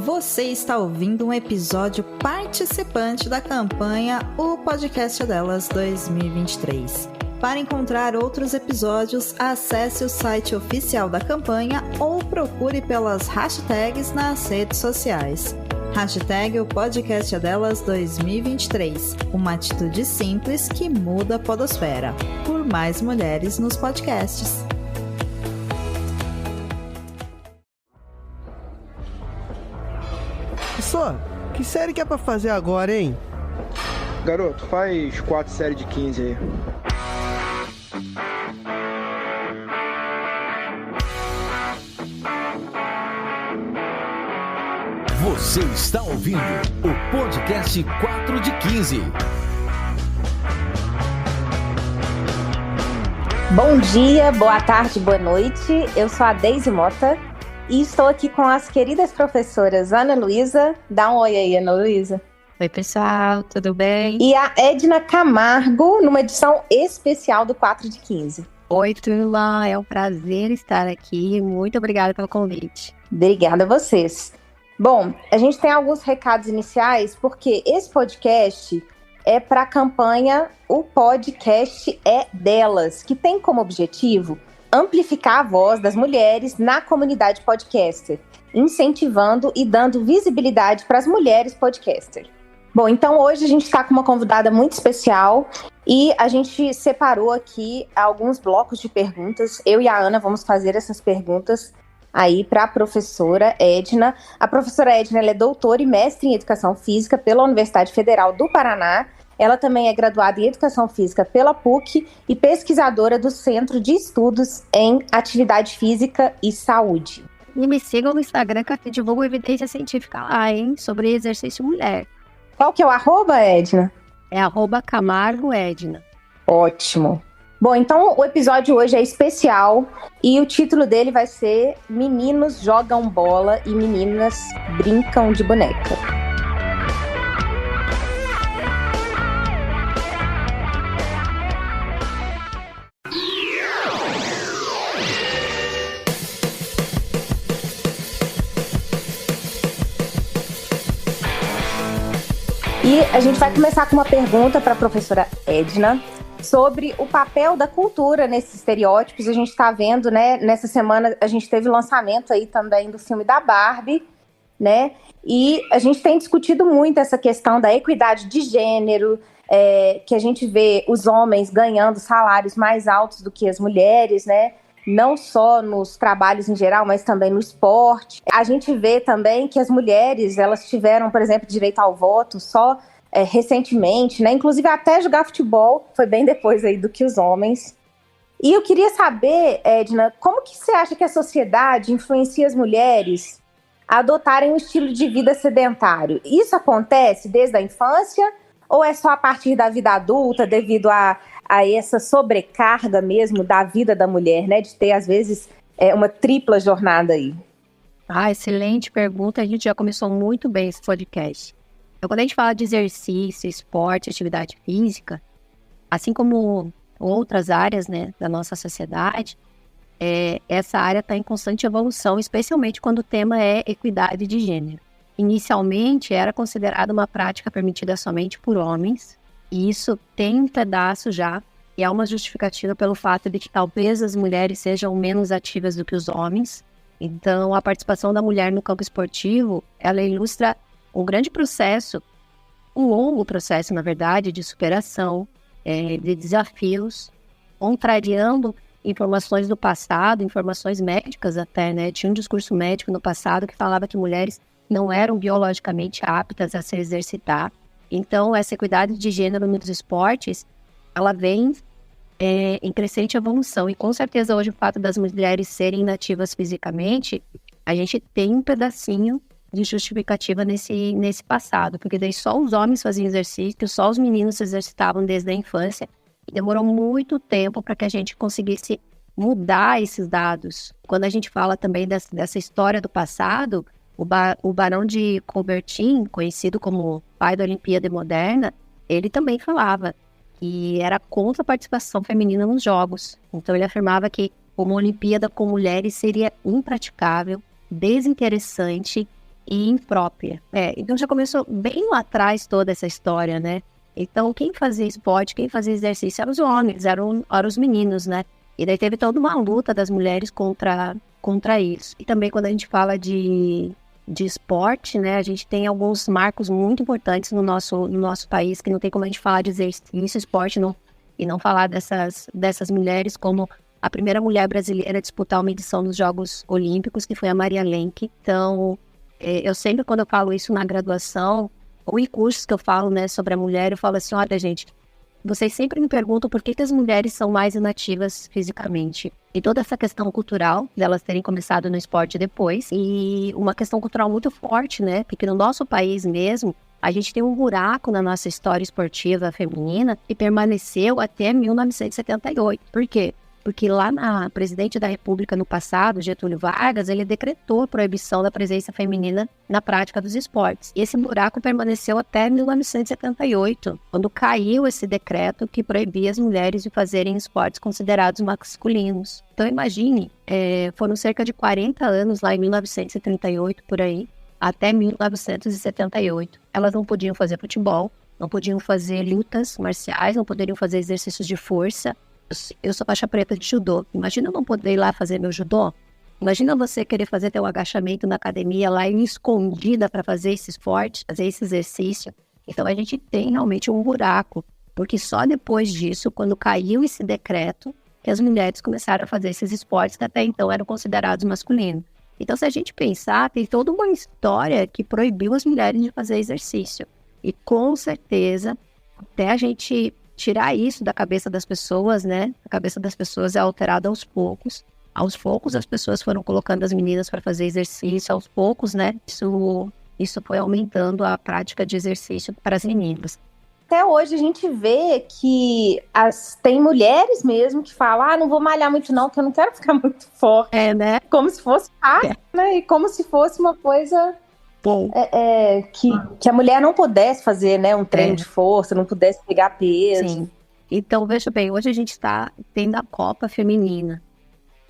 Você está ouvindo um episódio participante da campanha O Podcast Delas 2023. Para encontrar outros episódios, acesse o site oficial da campanha ou procure pelas hashtags nas redes sociais. Hashtag O Podcast Delas 2023. Uma atitude simples que muda a podosfera. Por mais mulheres nos podcasts. Só, que série que é pra fazer agora, hein? Garoto, faz 4 séries de 15 aí. Você está ouvindo o podcast 4 de 15. Bom dia, boa tarde, boa noite. Eu sou a Deise Mota e estou aqui com as queridas professoras Ana Luísa. Dá um oi aí, Ana Luísa. Oi, pessoal, tudo bem? E a Edna Camargo, numa edição especial do 4 de 15. Oi, turma, é um prazer estar aqui. Muito obrigada pelo convite. Obrigada a vocês. Bom, a gente tem alguns recados iniciais, porque esse podcast é para a campanha O Podcast é Delas, que tem como objetivo amplificar a voz das mulheres na comunidade podcaster, incentivando e dando visibilidade para as mulheres podcaster. Bom, então hoje a gente está com uma convidada muito especial e a gente separou aqui alguns blocos de perguntas. Eu e a Ana vamos fazer essas perguntas aí para a professora Edna. A professora Edna ela é doutora e mestre em Educação Física pela Universidade Federal do Paraná. Ela também é graduada em Educação Física pela PUC e pesquisadora do Centro de Estudos em Atividade Física e Saúde. E me sigam no Instagram que eu divulgo evidência científica lá, hein, sobre exercício mulher. Qual que é o arroba, Edna? É @CamargoEdna. Ótimo. Bom, então o episódio hoje é especial e o título dele vai ser Meninos Jogam Bola e Meninas Brincam de Boneca. E a gente vai começar com uma pergunta para a professora Edna sobre o papel da cultura nesses estereótipos. A gente está vendo, né, nessa semana a gente teve o lançamento aí também do filme da Barbie, né, e a gente tem discutido muito essa questão da equidade de gênero, que a gente vê os homens ganhando salários mais altos do que as mulheres, né, não só nos trabalhos em geral, mas também no esporte. A gente vê também que as mulheres, elas tiveram, por exemplo, direito ao voto só recentemente, né? Inclusive até jogar futebol foi bem depois aí do que os homens. E eu queria saber, Edna, como que você acha que a sociedade influencia as mulheres a adotarem um estilo de vida sedentário? Isso acontece desde a infância ou é só a partir da vida adulta, devido a essa sobrecarga mesmo da vida da mulher, né? De ter, às vezes, uma tripla jornada aí. Excelente pergunta. A gente já começou muito bem esse podcast. Então, quando a gente fala de exercício, esporte, atividade física, assim como outras áreas, né, da nossa sociedade, essa área está em constante evolução, especialmente quando o tema é equidade de gênero. Inicialmente, era considerada uma prática permitida somente por homens, e isso tem um pedaço já, e há uma justificativa pelo fato de que talvez as mulheres sejam menos ativas do que os homens. Então, a participação da mulher no campo esportivo, ela ilustra um grande processo, um longo processo, na verdade, de superação, de desafios, contrariando informações do passado, informações médicas até, né? Tinha um discurso médico no passado que falava que mulheres não eram biologicamente aptas a se exercitar. Então, essa equidade de gênero nos esportes, ela vem em crescente evolução. E, com certeza, hoje, o fato das mulheres serem inativas fisicamente, a gente tem um pedacinho de justificativa nesse passado. Porque daí só os homens faziam exercício, só os meninos se exercitavam desde a infância. E demorou muito tempo para que a gente conseguisse mudar esses dados. Quando a gente fala também dessa história do passado, o Barão de Coubertin, conhecido como pai da Olimpíada Moderna, ele também falava que era contra a participação feminina nos jogos. Então ele afirmava que uma Olimpíada com mulheres seria impraticável, desinteressante e imprópria. Então já começou bem lá atrás toda essa história, né? Então quem fazia esporte, quem fazia exercício eram os homens, eram os meninos, né? E daí teve toda uma luta das mulheres contra isso. E também quando a gente fala de esporte, né? A gente tem alguns marcos muito importantes no nosso país, que não tem como a gente falar de exercício, esporte, e não falar dessas mulheres, como a primeira mulher brasileira a disputar uma edição dos Jogos Olímpicos, que foi a Maria Lenk. Então, eu sempre, quando eu falo isso na graduação, ou em cursos que eu falo, né, sobre a mulher, eu falo assim, olha, gente, vocês sempre me perguntam por que as mulheres são mais inativas fisicamente. E toda essa questão cultural, delas terem começado no esporte depois, e uma questão cultural muito forte, né, porque no nosso país mesmo, a gente tem um buraco na nossa história esportiva feminina que permaneceu até 1978. Por quê? Porque lá na presidente da República no passado, Getúlio Vargas, ele decretou a proibição da presença feminina na prática dos esportes. E esse buraco permaneceu até 1978, quando caiu esse decreto que proibia as mulheres de fazerem esportes considerados masculinos. Então imagine, foram cerca de 40 anos lá em 1938, por aí, até 1978. Elas não podiam fazer futebol, não podiam fazer lutas marciais, não poderiam fazer exercícios de força. Eu sou faixa preta de judô. Imagina eu não poder ir lá fazer meu judô. Imagina você querer fazer teu agachamento na academia lá e escondida para fazer esse esporte, fazer esse exercício. Então a gente tem realmente um buraco, porque só depois disso, quando caiu esse decreto, que as mulheres começaram a fazer esses esportes que até então eram considerados masculinos. Então, se a gente pensar, tem toda uma história que proibiu as mulheres de fazer exercício. E com certeza, até a gente tirar isso da cabeça das pessoas, né? A cabeça das pessoas é alterada aos poucos. Aos poucos, as pessoas foram colocando as meninas para fazer exercício. Aos poucos, né? Isso foi aumentando a prática de exercício para as meninas. Até hoje a gente vê que tem mulheres mesmo que falam, não vou malhar muito não, porque eu não quero ficar muito forte. Né? Como se fosse fácil, né? E como se fosse uma coisa que a mulher não pudesse fazer, né? Um treino de força, não pudesse pegar peso. Sim. Então, veja bem, hoje a gente está tendo a Copa Feminina.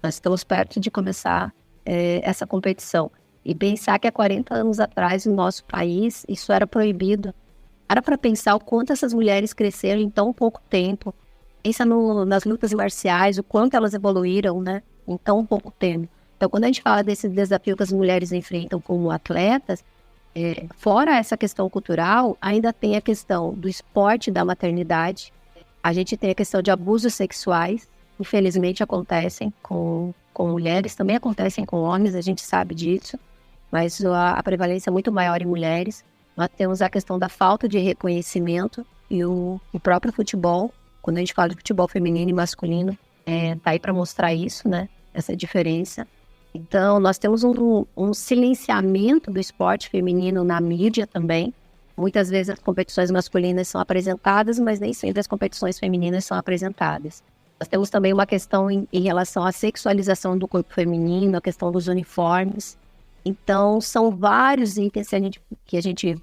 Nós estamos perto de começar essa competição. E pensar que há 40 anos atrás, no nosso país, isso era proibido. Era para pensar o quanto essas mulheres cresceram em tão pouco tempo. Pensa nas lutas marciais, o quanto elas evoluíram, né? Em tão pouco tempo. Então, quando a gente fala desse desafio que as mulheres enfrentam como atletas, fora essa questão cultural, ainda tem a questão do esporte da maternidade. A gente tem a questão de abusos sexuais, infelizmente acontecem com mulheres, também acontecem com homens, a gente sabe disso, mas a prevalência é muito maior em mulheres. Nós temos a questão da falta de reconhecimento e o próprio futebol, quando a gente fala de futebol feminino e masculino, tá aí para mostrar isso, né? Essa diferença. Então, nós temos um silenciamento do esporte feminino na mídia também. Muitas vezes as competições masculinas são apresentadas, mas nem sempre as competições femininas são apresentadas. Nós temos também uma questão em relação à sexualização do corpo feminino, a questão dos uniformes. Então, são vários itens que a gente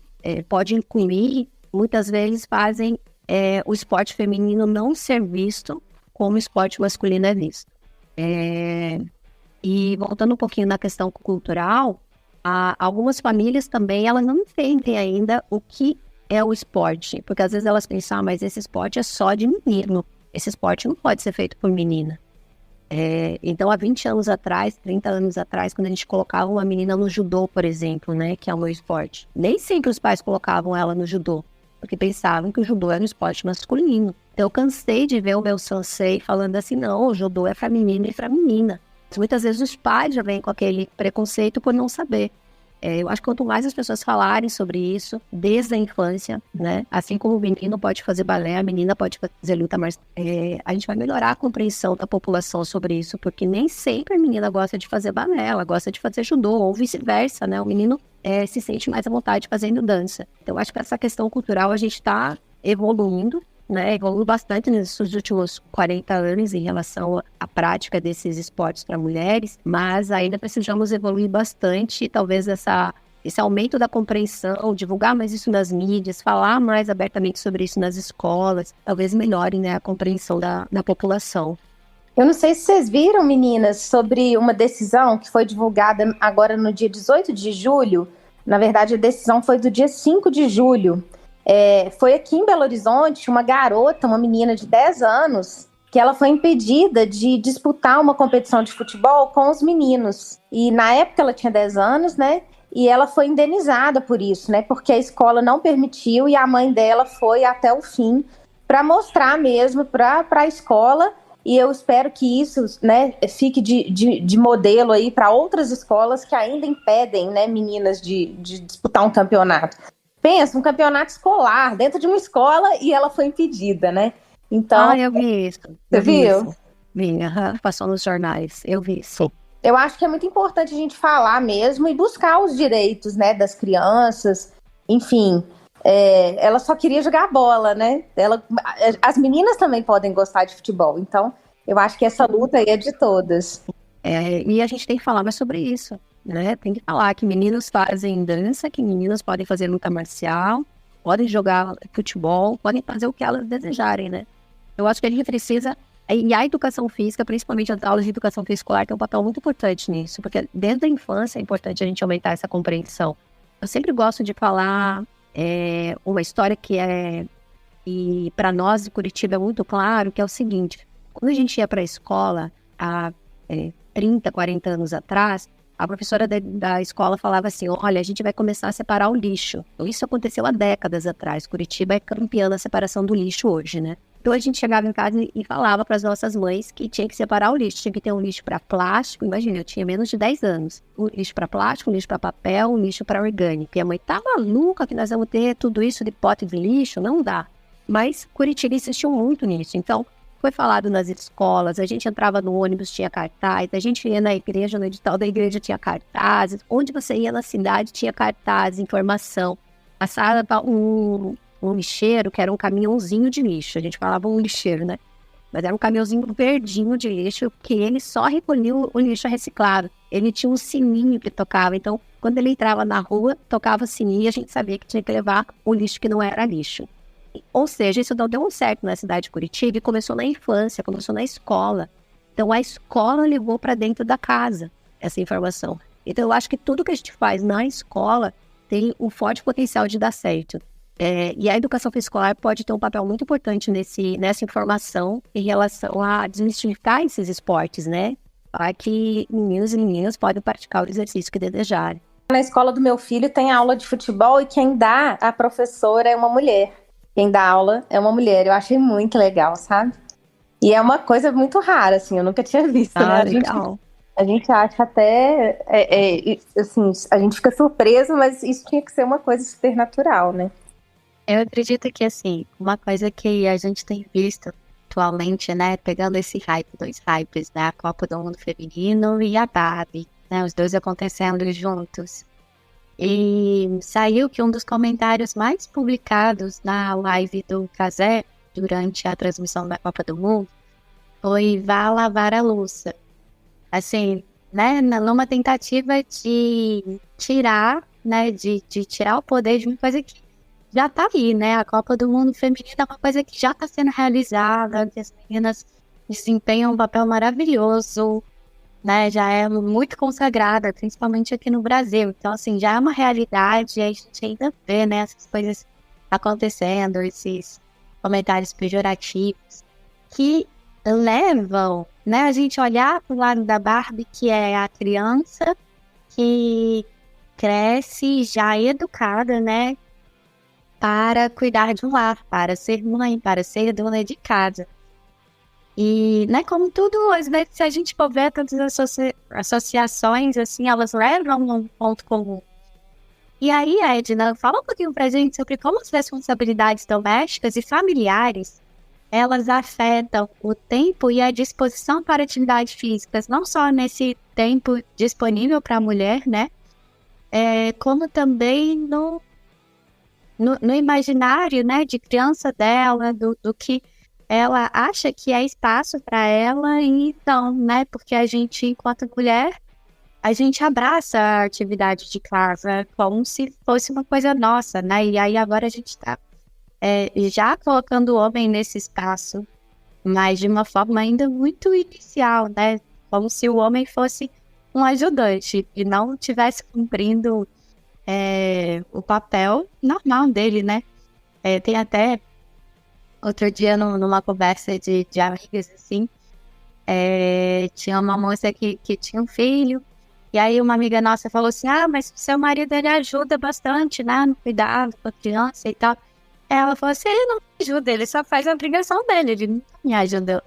pode incluir, muitas vezes fazem o esporte feminino não ser visto como o esporte masculino é visto. E voltando um pouquinho na questão cultural, algumas famílias também, elas não entendem ainda o que é o esporte, porque às vezes elas pensam, mas esse esporte é só de menino, esse esporte não pode ser feito por menina. Então, há 20 anos atrás, 30 anos atrás, quando a gente colocava uma menina no judô, por exemplo, né, que é o meu esporte, nem sempre os pais colocavam ela no judô, porque pensavam que o judô era um esporte masculino. Então, eu cansei de ver o meu sensei falando assim, não, o judô é para menino e para menina. Muitas vezes os pais já vêm com aquele preconceito por não saber. Eu acho que quanto mais as pessoas falarem sobre isso, desde a infância, né? Assim como o menino pode fazer balé, a menina pode fazer luta, mas a gente vai melhorar a compreensão da população sobre isso, porque nem sempre a menina gosta de fazer balé, ela gosta de fazer judô, ou vice-versa, né? O menino se sente mais à vontade fazendo dança. Então, acho que essa questão cultural a gente está evoluindo, né? Evoluiu bastante nesses últimos 40 anos em relação à prática desses esportes para mulheres, mas ainda precisamos evoluir bastante e talvez esse aumento da compreensão, divulgar mais isso nas mídias, falar mais abertamente sobre isso nas escolas, talvez melhore, né, a compreensão da população. Eu não sei se vocês viram, meninas, sobre uma decisão que foi divulgada agora no dia 18 de julho Na verdade, a decisão foi do dia 5 de julho. Foi aqui em Belo Horizonte, uma garota, uma menina de 10 anos, que ela foi impedida de disputar uma competição de futebol com os meninos. E na época ela tinha 10 anos, né? E ela foi indenizada por isso, né? Porque a escola não permitiu e a mãe dela foi até o fim para mostrar mesmo para a escola. E eu espero que isso, né, fique de modelo aí para outras escolas que ainda impedem, né, meninas de disputar um campeonato. Pensa, um campeonato escolar dentro de uma escola e ela foi impedida, né? Então, eu vi isso. Você viu? Vi, passou nos jornais, eu vi isso. Eu acho que é muito importante a gente falar mesmo e buscar os direitos, né, das crianças, enfim. Ela só queria jogar bola, né? As meninas também podem gostar de futebol, então eu acho que essa luta aí é de todas. E a gente tem que falar mais sobre isso, né? Tem que falar que meninos fazem dança, que meninas podem fazer luta marcial, podem jogar futebol, podem fazer o que elas desejarem, né? Eu acho que a gente precisa... E a educação física, principalmente as aulas de educação física escolar, tem um papel muito importante nisso, porque desde a infância é importante a gente aumentar essa compreensão. Eu sempre gosto de falar uma história e para nós de Curitiba é muito claro, que é o seguinte: quando a gente ia para a escola há 30, 40 anos atrás, a professora da escola falava assim: olha, a gente vai começar a separar o lixo. Isso aconteceu há décadas atrás. Curitiba é campeã da separação do lixo hoje, né? Então a gente chegava em casa e falava para as nossas mães que tinha que separar o lixo. Tinha que ter um lixo para plástico. Imagina, eu tinha menos de 10 anos. Um lixo para plástico, um lixo para papel, um lixo para orgânico. E a mãe tá maluca que nós vamos ter tudo isso de pote de lixo? Não dá. Mas Curitiba insistiu muito nisso. Então foi falado nas escolas, a gente entrava no ônibus, tinha cartaz, a gente ia na igreja, no edital da igreja tinha cartazes, onde você ia na cidade tinha cartazes, informação. Passava um lixeiro, que era um caminhãozinho de lixo, a gente falava um lixeiro, né? Mas era um caminhãozinho verdinho de lixo, que ele só recolhia o lixo reciclado. Ele tinha um sininho que tocava, então quando ele entrava na rua, tocava o sininho e a gente sabia que tinha que levar o lixo que não era lixo. Ou seja, isso não deu um certo na cidade de Curitiba e começou na infância, começou na escola. Então a escola levou para dentro da casa essa informação. Então eu acho que tudo que a gente faz na escola tem um forte potencial de dar certo. E a educação física escolar pode ter um papel muito importante nessa informação em relação a desmistificar esses esportes, né? Para que meninos e meninas podem praticar o exercício que desejarem. Na escola do meu filho tem aula de futebol e quem dá, a professora é uma mulher. Quem dá aula é uma mulher. Eu achei muito legal, sabe? E é uma coisa muito rara, assim, eu nunca tinha visto, né? Legal. A gente acha até, assim, a gente fica surpreso, mas isso tinha que ser uma coisa super natural, né? Eu acredito que, assim, uma coisa que a gente tem visto atualmente, né, pegando esse hype, dois hypes, né, a Copa do Mundo Feminino e a Barbie, né, os dois acontecendo juntos. E saiu que um dos comentários mais publicados na live do Cazé, durante a transmissão da Copa do Mundo, foi "vá lavar a louça". Assim, né, numa tentativa de tirar, né, de tirar o poder de uma coisa que já tá aí, né? A Copa do Mundo Feminino é uma coisa que já tá sendo realizada, que as meninas desempenham um papel maravilhoso, né? Já é muito consagrada, principalmente aqui no Brasil. Então, assim, já é uma realidade e a gente ainda vê, né, essas coisas acontecendo, esses comentários pejorativos que levam, né, a gente olhar pro lado da Barbie, que é a criança que cresce já educada, né, para cuidar de um lar, para ser mãe, para ser dona de casa. E, né, como tudo, às vezes, se a gente for ver todas as associações, assim, elas levam a um ponto comum. E aí, Edna, fala um pouquinho pra gente sobre como as responsabilidades domésticas e familiares, elas afetam o tempo e a disposição para atividades físicas, não só nesse tempo disponível para a mulher, né, como também no imaginário, né, de criança dela, do que ela acha que é espaço para ela, e então, né, porque a gente, enquanto mulher, a gente abraça a atividade de casa como se fosse uma coisa nossa, né, e aí agora a gente está já colocando o homem nesse espaço, mas de uma forma ainda muito inicial, né, como se o homem fosse um ajudante e não estivesse cumprindo o papel normal dele, né? Tem até outro dia numa conversa de amigas, assim, tinha uma moça que tinha um filho, e aí uma amiga nossa falou assim, mas seu marido, ele ajuda bastante, né, no cuidado com a criança e tal. Ela falou assim, ele não me ajuda, ele só faz a obrigação dele, ele não tá me ajudando,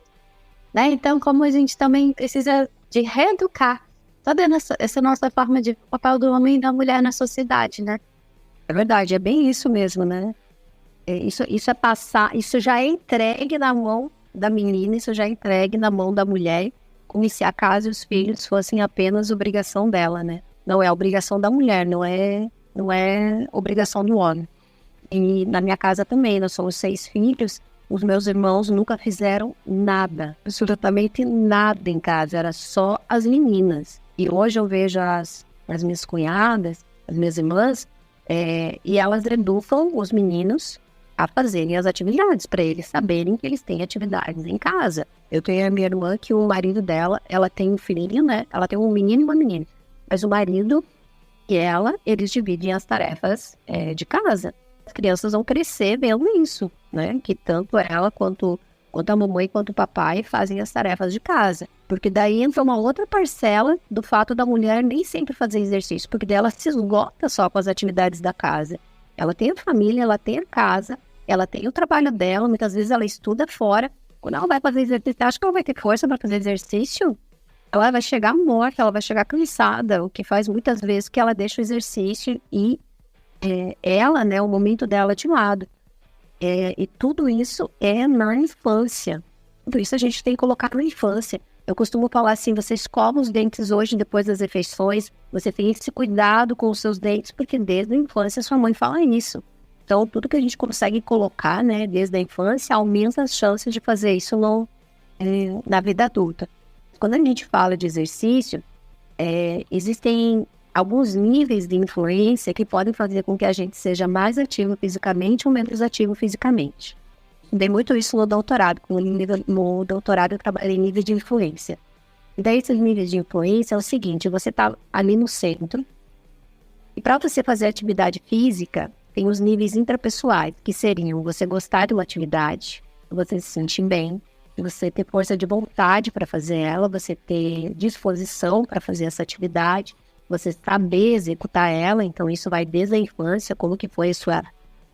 né? Então, como a gente também precisa de reeducar toda essa nossa forma de papel do homem e da mulher na sociedade, né? É verdade, é bem isso mesmo, né? Isso é passar, isso já é entregue na mão da menina, isso já é entregue na mão da mulher, como se a casa e os filhos fossem apenas obrigação dela, né? Não é obrigação da mulher, não é obrigação do homem. E na minha casa também, nós somos 6 filhos, os meus irmãos nunca fizeram nada, absolutamente nada em casa, era só as meninas. E hoje eu vejo as minhas cunhadas, as minhas irmãs, e elas educam os meninos a fazerem as atividades, para eles saberem que eles têm atividades em casa. Eu tenho a minha irmã que o marido dela, ela tem um filhinho, né? Ela tem um menino e uma menina. Mas o marido e ela, eles dividem as tarefas de casa. As crianças vão crescer vendo isso, né? Que tanto ela quanto a mamãe quanto o papai fazem as tarefas de casa. Porque daí entra uma outra parcela do fato da mulher nem sempre fazer exercício, porque daí ela se esgota só com as atividades da casa. Ela tem a família, ela tem a casa, ela tem o trabalho dela, muitas vezes ela estuda fora. Quando ela vai fazer exercício, acha que ela vai ter força para fazer exercício? Ela vai chegar morta, ela vai chegar cansada, o que faz muitas vezes que ela deixa o exercício e ela, né, o momento dela de lado. E tudo isso é na infância. Tudo isso a gente tem que colocar na infância. Eu costumo falar assim, você escova os dentes hoje depois das refeições, você tem esse cuidado com os seus dentes, porque desde a infância sua mãe fala isso. Então, tudo que a gente consegue colocar, né, desde a infância, aumenta as chances de fazer isso na vida adulta. Quando a gente fala de exercício, existem alguns níveis de influência que podem fazer com que a gente seja mais ativo fisicamente ou menos ativo fisicamente. Dei muito isso no doutorado. No doutorado eu trabalhei em nível de influência. E daí esses níveis de influência é o seguinte, você está ali no centro, e para você fazer atividade física, tem os níveis intrapessoais, que seriam você gostar de uma atividade, você se sentir bem, você ter força de vontade para fazer ela, você ter disposição para fazer essa atividade, você saber executar ela, então isso vai desde a infância, como que foi a sua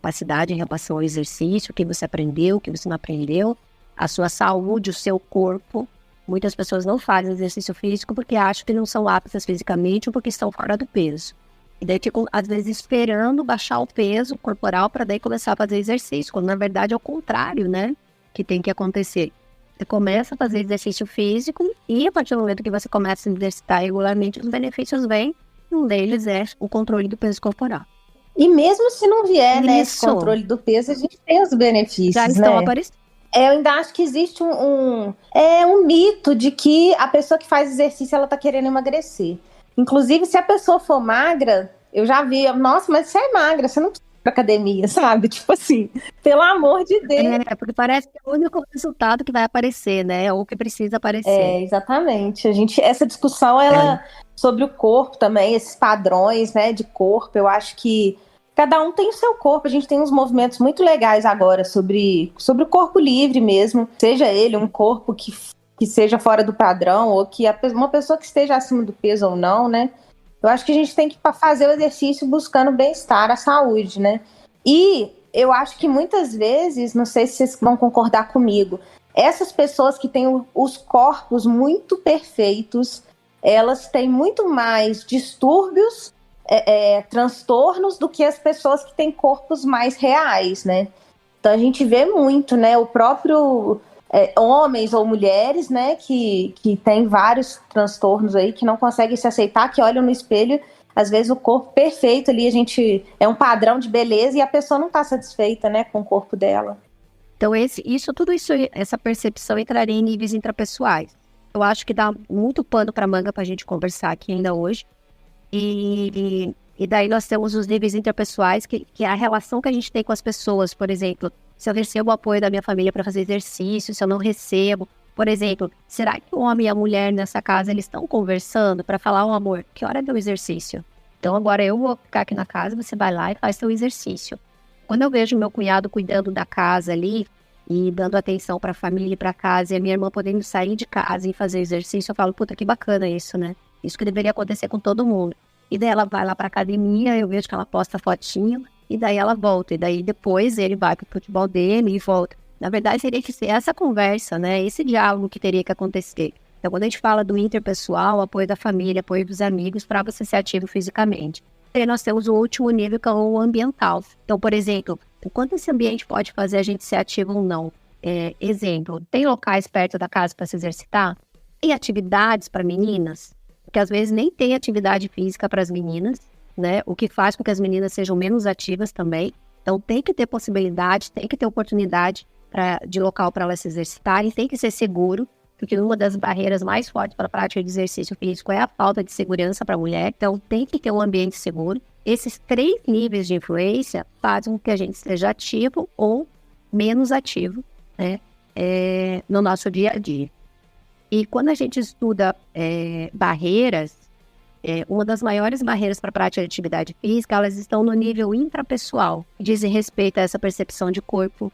capacidade em relação ao exercício, o que você aprendeu, o que você não aprendeu, a sua saúde, o seu corpo. Muitas pessoas não fazem exercício físico porque acham que não são aptas fisicamente ou porque estão fora do peso. E daí ficam, às vezes, esperando baixar o peso corporal para daí começar a fazer exercício, quando na verdade é o contrário, né, que tem que acontecer. Você começa a fazer exercício físico e a partir do momento que você começa a exercitar regularmente, os benefícios vêm. Um deles é o controle do peso corporal. E mesmo se não vier, né, esse controle do peso, a gente tem os benefícios, já estão aparecendo. Eu ainda acho que existe um mito de que a pessoa que faz exercício, ela tá querendo emagrecer. Inclusive, se a pessoa for magra, eu já vi, nossa, mas você é magra, você não precisa ir pra academia, sabe? Tipo assim, pelo amor de Deus. Porque parece que é o único resultado que vai aparecer, né? Ou que precisa aparecer. Exatamente. Essa discussão, ela sobre o corpo também, esses padrões, né, de corpo, eu acho que cada um tem o seu corpo. A gente tem uns movimentos muito legais agora sobre o corpo livre mesmo, seja ele um corpo que seja fora do padrão, ou que uma pessoa que esteja acima do peso ou não, né? Eu acho que a gente tem que fazer o exercício buscando o bem-estar, a saúde, né? E eu acho que muitas vezes, não sei se vocês vão concordar comigo, essas pessoas que têm os corpos muito perfeitos, elas têm muito mais distúrbios, transtornos, do que as pessoas que têm corpos mais reais, né? Então a gente vê muito, né? O próprio homens ou mulheres, né, que tem vários transtornos aí, que não conseguem se aceitar, que olham no espelho, às vezes o corpo perfeito ali, é um padrão de beleza e a pessoa não está satisfeita, né, com o corpo dela. Então tudo isso, essa percepção entraria em níveis intrapessoais. Eu acho que dá muito pano para manga para a gente conversar aqui ainda hoje. E daí nós temos os níveis interpessoais, que é a relação que a gente tem com as pessoas. Por exemplo, se eu recebo o apoio da minha família para fazer exercício, se eu não recebo. Por exemplo, será que o homem e a mulher nessa casa, eles estão conversando para falar, amor, que hora é o exercício? Então agora eu vou ficar aqui na casa, você vai lá e faz seu exercício. Quando eu vejo meu cunhado cuidando da casa ali e dando atenção para a família e para casa, e a minha irmã podendo sair de casa e fazer exercício, eu falo, puta, que bacana isso, né? Isso que deveria acontecer com todo mundo. E daí ela vai lá para academia, eu vejo que ela posta fotinho, e daí ela volta. E daí depois ele vai pro futebol dele e volta. Na verdade, teria que ser essa conversa, né? Esse diálogo que teria que acontecer. Então, quando a gente fala do interpessoal, apoio da família, apoio dos amigos, para você ser ativo fisicamente. E aí nós temos o último nível, que é o ambiental. Então, por exemplo, o quanto esse ambiente pode fazer a gente ser ativo ou não? Exemplo, tem locais perto da casa para se exercitar? Tem atividades para meninas? Porque às vezes nem tem atividade física para as meninas, né? O que faz com que as meninas sejam menos ativas também. Então, tem que ter possibilidade, tem que ter oportunidade de local para elas se exercitarem, tem que ser seguro, porque uma das barreiras mais fortes para a prática de exercício físico é a falta de segurança para a mulher. Então, tem que ter um ambiente seguro. Esses 3 níveis de influência fazem com que a gente seja ativo ou menos ativo, né, no nosso dia a dia. E quando a gente estuda barreiras, uma das maiores barreiras para a prática de atividade física, elas estão no nível intrapessoal, que dizem respeito a essa percepção de corpo.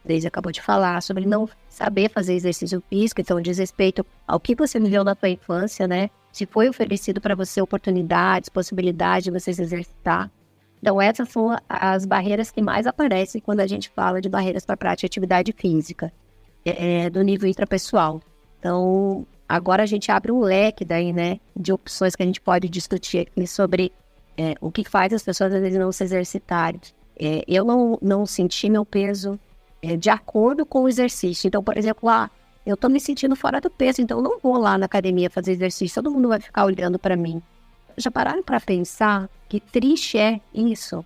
Desde acabou de falar sobre não saber fazer exercício físico, então diz respeito ao que você viveu na sua infância, né? Se foi oferecido para você oportunidades, possibilidade de você se exercitar. Então essas são as barreiras que mais aparecem quando a gente fala de barreiras para a prática de atividade física, do nível intrapessoal. Então, agora a gente abre um leque daí, né, de opções que a gente pode discutir aqui sobre o que faz as pessoas às vezes não se exercitarem. Eu não senti meu peso de acordo com o exercício. Então, por exemplo, eu tô me sentindo fora do peso, então eu não vou lá na academia fazer exercício, todo mundo vai ficar olhando para mim. Já pararam para pensar que triste é isso?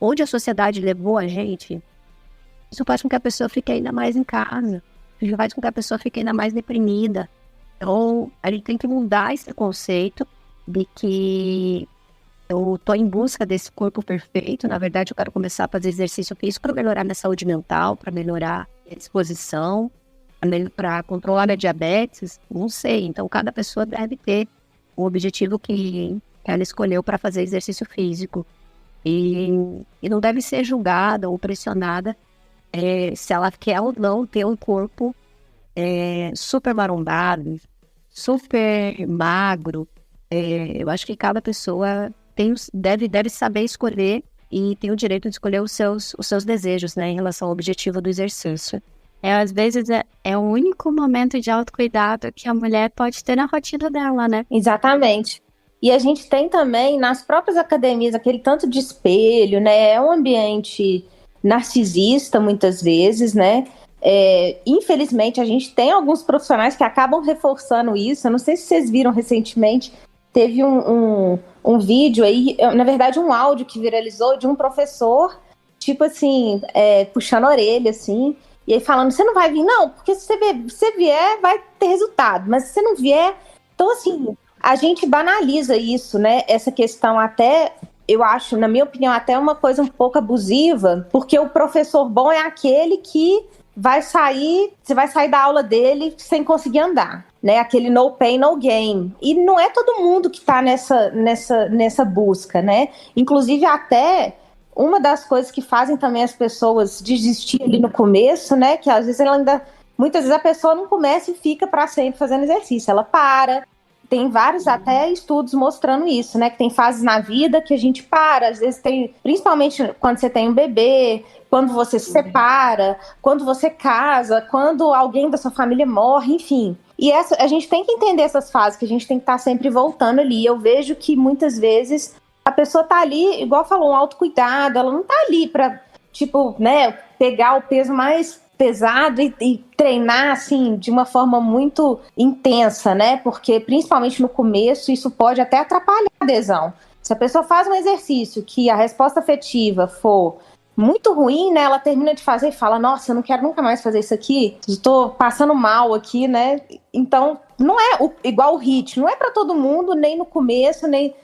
Onde a sociedade levou a gente, isso faz com que a pessoa fique ainda mais em casa. Isso faz com que a pessoa fique ainda mais deprimida. Então, a gente tem que mudar esse conceito de que eu tô em busca desse corpo perfeito. Na verdade, eu quero começar a fazer exercício físico para melhorar minha saúde mental, para melhorar a disposição, para controlar a diabetes. Não sei. Então, cada pessoa deve ter o objetivo que ela escolheu para fazer exercício físico. E não deve ser julgada ou pressionada se ela quer ou não ter um corpo super marombado, super magro. Eu acho que cada pessoa deve saber escolher e tem o direito de escolher os seus desejos, né, em relação ao objetivo do exercício. Às vezes é o único momento de autocuidado que a mulher pode ter na rotina dela, né? Exatamente. E a gente tem também nas próprias academias aquele tanto de espelho, né? É um ambiente narcisista muitas vezes, né? Infelizmente a gente tem alguns profissionais que acabam reforçando isso. Eu não sei se vocês viram recentemente, teve um vídeo aí, na verdade um áudio que viralizou de um professor, tipo assim, puxando a orelha assim, e aí falando, você não vai vir não, porque se você vier vai ter resultado, mas se você não vier, então assim, a gente banaliza isso, né? Essa questão até, eu acho, na minha opinião, até uma coisa um pouco abusiva, porque o professor bom é aquele que você vai sair da aula dele sem conseguir andar, né? Aquele no pain, no gain. E não é todo mundo que tá nessa busca, né? Inclusive, até uma das coisas que fazem também as pessoas desistir ali no começo, né? Que às vezes muitas vezes a pessoa não começa e fica para sempre fazendo exercício. Ela para. Tem vários até estudos mostrando isso, né? Que tem fases na vida que a gente para. Às vezes principalmente quando você tem um bebê, quando você se separa, quando você casa, quando alguém da sua família morre, enfim. E a gente tem que entender essas fases, que a gente tem que estar sempre voltando ali. Eu vejo que muitas vezes a pessoa tá ali, igual falou, um autocuidado, ela não tá ali pra, tipo, né, pegar o peso mais pesado e treinar, assim, de uma forma muito intensa, né? Porque, principalmente no começo, isso pode até atrapalhar a adesão. Se a pessoa faz um exercício que a resposta afetiva for muito ruim, né? Ela termina de fazer e fala, nossa, eu não quero nunca mais fazer isso aqui, estou passando mal aqui, né? Então, não é igual o HIIT, não é para todo mundo, nem no começo, nem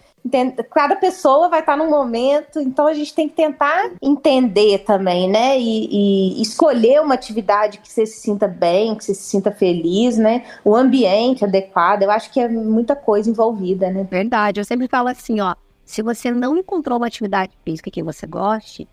Cada pessoa vai estar num momento, então a gente tem que tentar entender também, né? E escolher uma atividade que você se sinta bem, que você se sinta feliz, né? O ambiente adequado, eu acho que é muita coisa envolvida, né? Verdade, eu sempre falo assim, ó, se você não encontrou uma atividade física que você goste,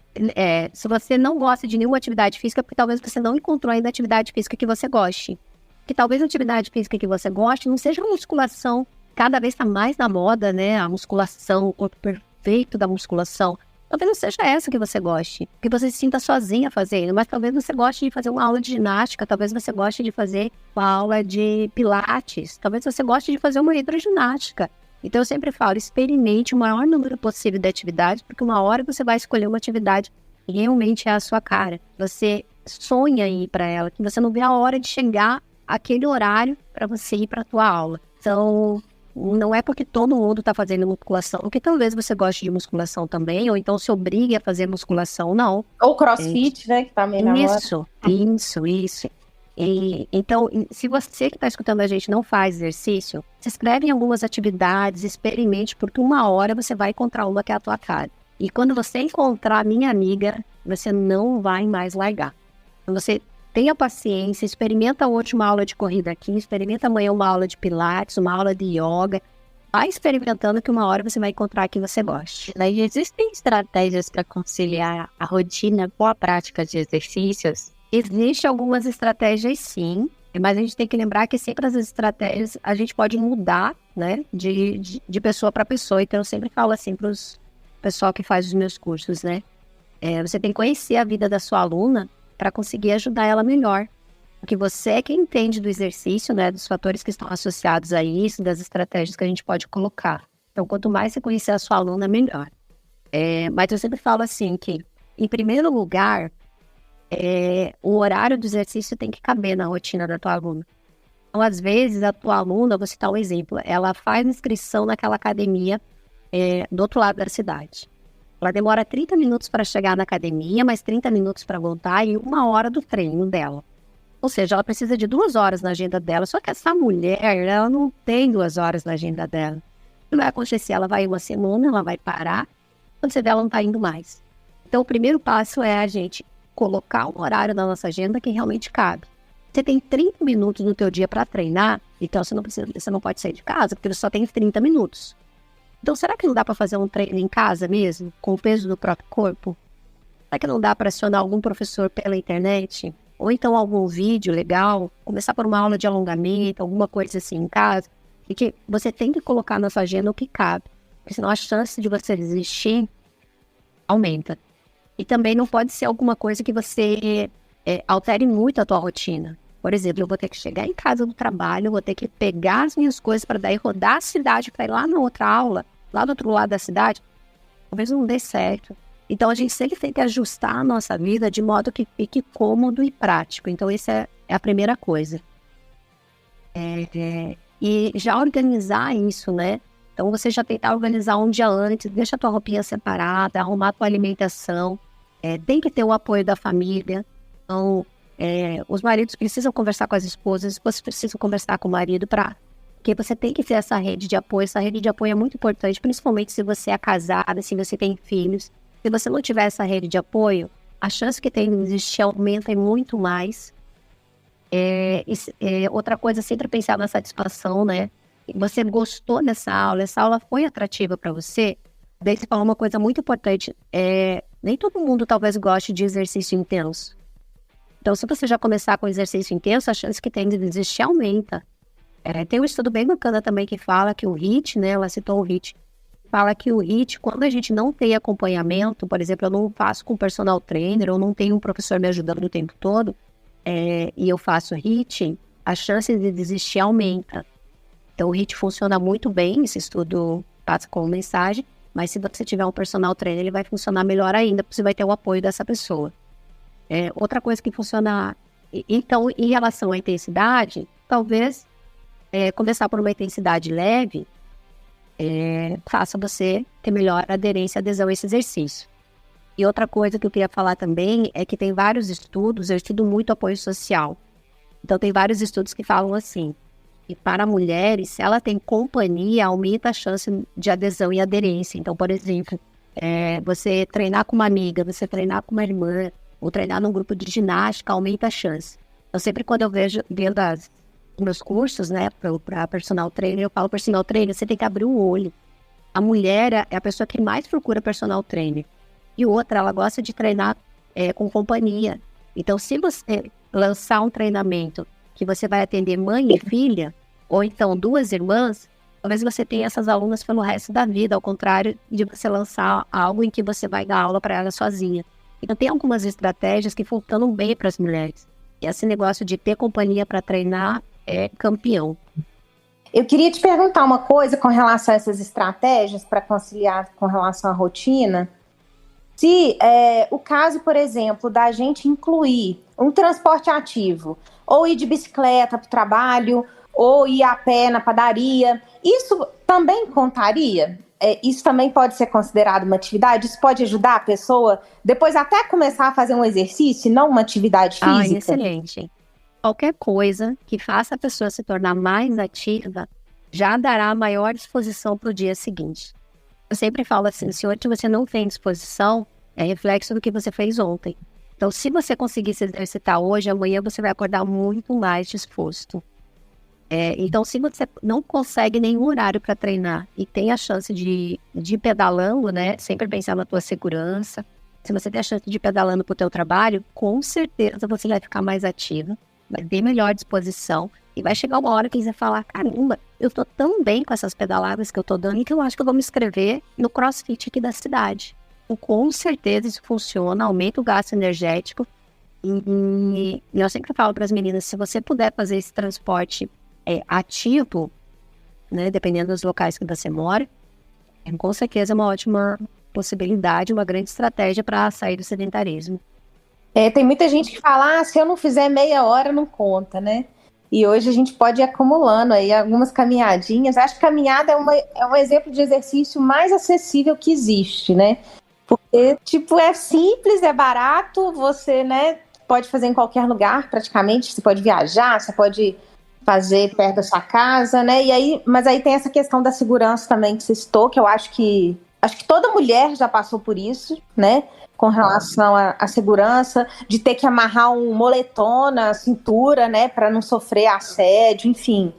se você não gosta de nenhuma atividade física, porque talvez você não encontrou ainda a atividade física que você goste. Que talvez a atividade física que você goste não seja a musculação. Cada vez está mais na moda, né? A musculação, o corpo perfeito da musculação. Talvez não seja essa que você goste, que você se sinta sozinha fazendo, mas talvez você goste de fazer uma aula de ginástica, talvez você goste de fazer uma aula de pilates, talvez você goste de fazer uma hidroginástica. Então eu sempre falo, experimente o maior número possível de atividades, porque uma hora você vai escolher uma atividade que realmente é a sua cara. Você sonha em ir para ela, que você não vê a hora de chegar aquele horário para você ir para a tua aula. Então, não é porque todo mundo está fazendo musculação, porque talvez você goste de musculação também, ou então se obrigue a fazer musculação, não. Ou crossfit, né, que tá meio na moda. Isso. Então, se você que está escutando a gente não faz exercício, se inscreve em algumas atividades, experimente, porque uma hora você vai encontrar uma que é a tua cara. E quando você encontrar, minha amiga, você não vai mais largar. Você tenha paciência, experimenta hoje uma aula de corrida aqui, experimenta amanhã uma aula de pilates, uma aula de yoga. Vai experimentando que uma hora você vai encontrar que você goste. Daí existem estratégias para conciliar a rotina com a prática de exercícios? Existem algumas estratégias sim, mas a gente tem que lembrar que sempre as estratégias a gente pode mudar, né, de pessoa para pessoa. Então eu sempre falo assim para os pessoal que faz os meus cursos, né, você tem que conhecer a vida da sua aluna para conseguir ajudar ela melhor. Porque você é quem entende do exercício, né, dos fatores que estão associados a isso, das estratégias que a gente pode colocar. Então, quanto mais você conhecer a sua aluna, melhor. Mas eu sempre falo assim que, em primeiro lugar, o horário do exercício tem que caber na rotina da tua aluna. Então, às vezes, a tua aluna, vou citar um exemplo, ela faz inscrição naquela academia do outro lado da cidade. Ela demora 30 minutos para chegar na academia, mais 30 minutos para voltar e 1 hora do treino dela. Ou seja, ela precisa de 2 horas na agenda dela. Só que essa mulher, ela não tem 2 horas na agenda dela. O que vai acontecer? Ela vai 1 semana, ela vai parar. Quando você vê, ela não está indo mais. Então, o primeiro passo é a gente colocar um horário na nossa agenda que realmente cabe. Você tem 30 minutos no teu dia para treinar, então você não pode sair de casa, porque você só tem 30 minutos. Então, será que não dá para fazer um treino em casa mesmo, com o peso do próprio corpo? Será que não dá para acionar algum professor pela internet? Ou então algum vídeo legal? Começar por uma aula de alongamento, alguma coisa assim em casa? E que você tem que colocar na sua agenda o que cabe. Porque senão a chance de você desistir aumenta. E também não pode ser alguma coisa que você altere muito a tua rotina. Por exemplo, eu vou ter que chegar em casa do trabalho, vou ter que pegar as minhas coisas para daí rodar a cidade para ir lá na outra aula, lá do outro lado da cidade. Talvez não dê certo. Então, a gente sempre tem que ajustar a nossa vida de modo que fique cômodo e prático. Então, essa é a primeira coisa. E já organizar isso, né? Então, você já tentar organizar um dia antes, deixa a tua roupinha separada, arrumar a tua alimentação. Tem que ter o apoio da família. Então, os maridos precisam conversar com as esposas, as esposas precisam conversar com o marido porque você tem que ter essa rede de apoio. Essa rede de apoio é muito importante, principalmente se você é casada, se você tem filhos. Se você não tiver essa rede de apoio, a chance que tem de desistir aumenta muito mais. Outra coisa, sempre pensar na satisfação, né? Você gostou dessa aula, essa aula foi atrativa para você. Daí você falou uma coisa muito importante. Nem todo mundo talvez goste de exercício intenso. Então, se você já começar com exercício intenso, a chance que tem de desistir aumenta. Tem um estudo bem bacana também que fala que o HIIT, né? Ela citou o HIIT. Fala que o HIIT, quando a gente não tem acompanhamento, por exemplo, eu não faço com personal trainer, eu não tenho um professor me ajudando o tempo todo, e eu faço HIIT, a chance de desistir aumenta. Então, o HIIT funciona muito bem, esse estudo passa como mensagem, mas se você tiver um personal trainer, ele vai funcionar melhor ainda, porque você vai ter o apoio dessa pessoa. Outra coisa que funciona... Então, em relação à intensidade, talvez começar por uma intensidade leve, faça você ter melhor aderência e adesão a esse exercício. E outra coisa que eu queria falar também é que tem vários estudos, eu estudo muito apoio social. Então, tem vários estudos que falam assim, E para mulheres, se ela tem companhia, aumenta a chance de adesão e aderência. Então, por exemplo, você treinar com uma amiga, você treinar com uma irmã, ou treinar num grupo de ginástica, aumenta a chance. Eu sempre, quando eu vejo dentro dos meus cursos, né, para personal trainer, eu falo personal trainer, você tem que abrir o olho. A mulher é a pessoa que mais procura personal trainer. E outra, ela gosta de treinar com companhia. Então, se você lançar um treinamento que você vai atender mãe e filha, ou então 2 irmãs, talvez você tenha essas alunas pelo resto da vida, ao contrário de você lançar algo em que você vai dar aula para ela sozinha. Então, tem algumas estratégias que funcionam bem para as mulheres. E esse negócio de ter companhia para treinar é campeão. Eu queria te perguntar uma coisa com relação a essas estratégias para conciliar com relação à rotina. Se o caso, por exemplo, da gente incluir um transporte ativo, ou ir de bicicleta para o trabalho, ou ir a pé na padaria, isso também contaria? Isso também pode ser considerado uma atividade? Isso pode ajudar a pessoa depois até começar a fazer um exercício, não uma atividade física? Excelente. Qualquer coisa que faça a pessoa se tornar mais ativa já dará maior disposição para o dia seguinte. Eu sempre falo assim, se hoje você não tem disposição, é reflexo do que você fez ontem. Então, se você conseguir se exercitar hoje, amanhã você vai acordar muito mais disposto. Então, se você não consegue nenhum horário para treinar e tem a chance de ir pedalando, né? Sempre pensar na tua segurança. Se você tem a chance de ir pedalando para o teu trabalho, com certeza você vai ficar mais ativa, vai ter melhor disposição e vai chegar uma hora que você vai falar, caramba, eu tô tão bem com essas pedaladas que eu tô dando que eu acho que eu vou me inscrever no CrossFit aqui da cidade. Então, com certeza isso funciona, aumenta o gasto energético. E eu sempre falo para as meninas, se você puder fazer esse transporte ativo, né, dependendo dos locais que você mora, com certeza é uma ótima possibilidade, uma grande estratégia para sair do sedentarismo. Tem muita gente que fala, se eu não fizer meia hora, não conta, né? E hoje a gente pode ir acumulando aí algumas caminhadinhas. Acho que caminhada é um exemplo de exercício mais acessível que existe, né? Porque, é simples, é barato, você, né, pode fazer em qualquer lugar, praticamente. Você pode viajar, você pode fazer perto da sua casa, né? Mas aí tem essa questão da segurança também que você citou, que eu acho que toda mulher já passou por isso, né? Com relação à segurança, de ter que amarrar um moletom na cintura, né? Para não sofrer assédio, enfim.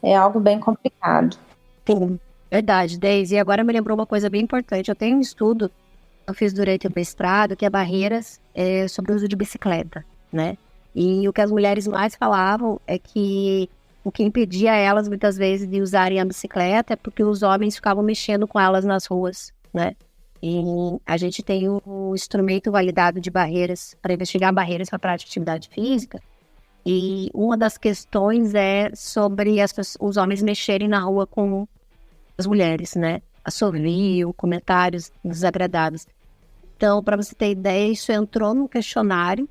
É algo bem complicado. Sim, verdade, Deise. E agora me lembrou uma coisa bem importante. Eu tenho um estudo que eu fiz durante o mestrado, que é barreiras sobre o uso de bicicleta, né? E o que as mulheres mais falavam é que o que impedia elas, muitas vezes, de usarem a bicicleta é porque os homens ficavam mexendo com elas nas ruas, né? E a gente tem um instrumento validado de barreiras para investigar barreiras para a prática de atividade física. E uma das questões é sobre os homens mexerem na rua com as mulheres, né? Assovio, comentários desagradáveis. Então, para você ter ideia, isso entrou no questionário,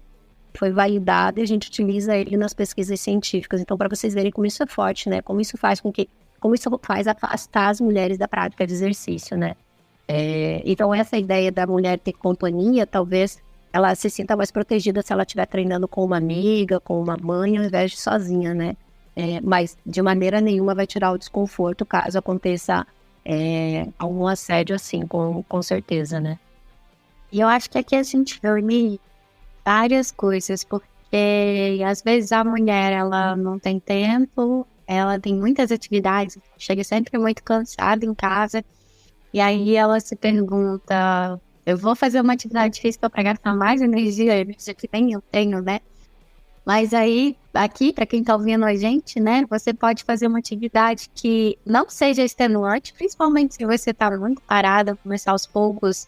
foi validado e a gente utiliza ele nas pesquisas científicas. Então, para vocês verem como isso é forte, né? Como isso faz afastar as mulheres da prática de exercício, né? Então, essa ideia da mulher ter companhia, talvez ela se sinta mais protegida se ela estiver treinando com uma amiga, com uma mãe, ao invés de sozinha, né? Mas, de maneira nenhuma, vai tirar o desconforto caso aconteça algum assédio assim, com certeza, né? E eu acho que aqui a gente reúne várias coisas, porque às vezes a mulher, ela não tem tempo, ela tem muitas atividades, chega sempre muito cansada em casa, e aí ela se pergunta, eu vou fazer uma atividade física para gastar mais energia que nem eu tenho, né? Mas aí, aqui, para quem tá ouvindo a gente, né, você pode fazer uma atividade que não seja extenuante, principalmente se você tá muito parada, começar aos poucos,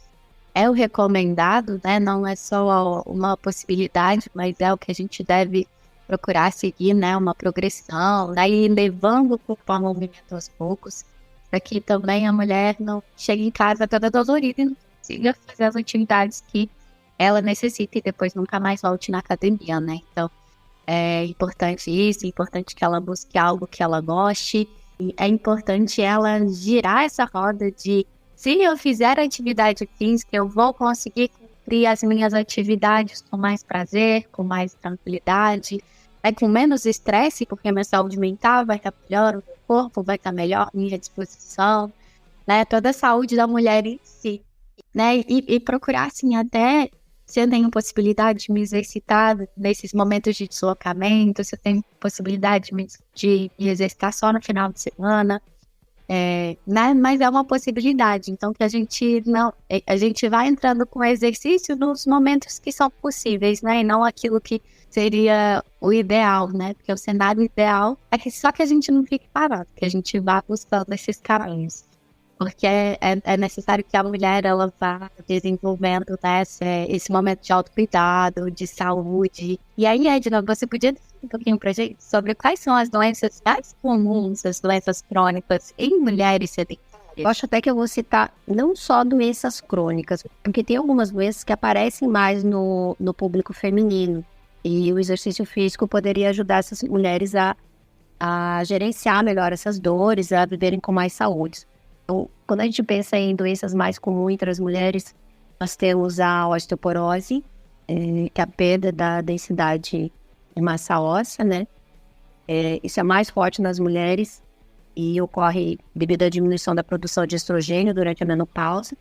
é o recomendado, né? Não é só uma possibilidade, mas é o que a gente deve procurar seguir, né? Uma progressão, daí levando o corpo ao movimento aos poucos, para que também a mulher não chegue em casa toda dolorida e não consiga fazer as atividades que ela necessita e depois nunca mais volte na academia, né? Então, é importante isso, é importante que ela busque algo que ela goste, e é importante ela girar essa roda de se eu fizer atividade física, eu vou conseguir cumprir as minhas atividades com mais prazer, com mais tranquilidade, com menos estresse, porque a minha saúde mental vai estar melhor, o meu corpo vai estar melhor, minha disposição, né? Toda a saúde da mulher em si, né? E procurar, assim, até se eu tenho possibilidade de me exercitar nesses momentos de deslocamento, se eu tenho possibilidade de me exercitar só no final de semana, né? Mas é uma possibilidade, então que a gente vai entrando com o exercício nos momentos que são possíveis, né? E não aquilo que seria o ideal, né? Porque o cenário ideal é que só que a gente não fique parado, que a gente vá buscando esses caminhos. Porque é necessário que a mulher ela vá desenvolvendo, né, esse momento de autocuidado, de saúde. E aí, Edna, você podia dizer um pouquinho pra gente sobre quais são as doenças mais comuns, as doenças crônicas em mulheres sedentárias? Eu acho até que eu vou citar não só doenças crônicas, porque tem algumas doenças que aparecem mais no público feminino. E o exercício físico poderia ajudar essas mulheres a gerenciar melhor essas dores, a viverem com mais saúde. Então, quando a gente pensa em doenças mais comuns entre as mulheres, nós temos a osteoporose, que é a perda da densidade de massa óssea, né? Isso é mais forte nas mulheres e ocorre devido à diminuição da produção de estrogênio durante a menopausa.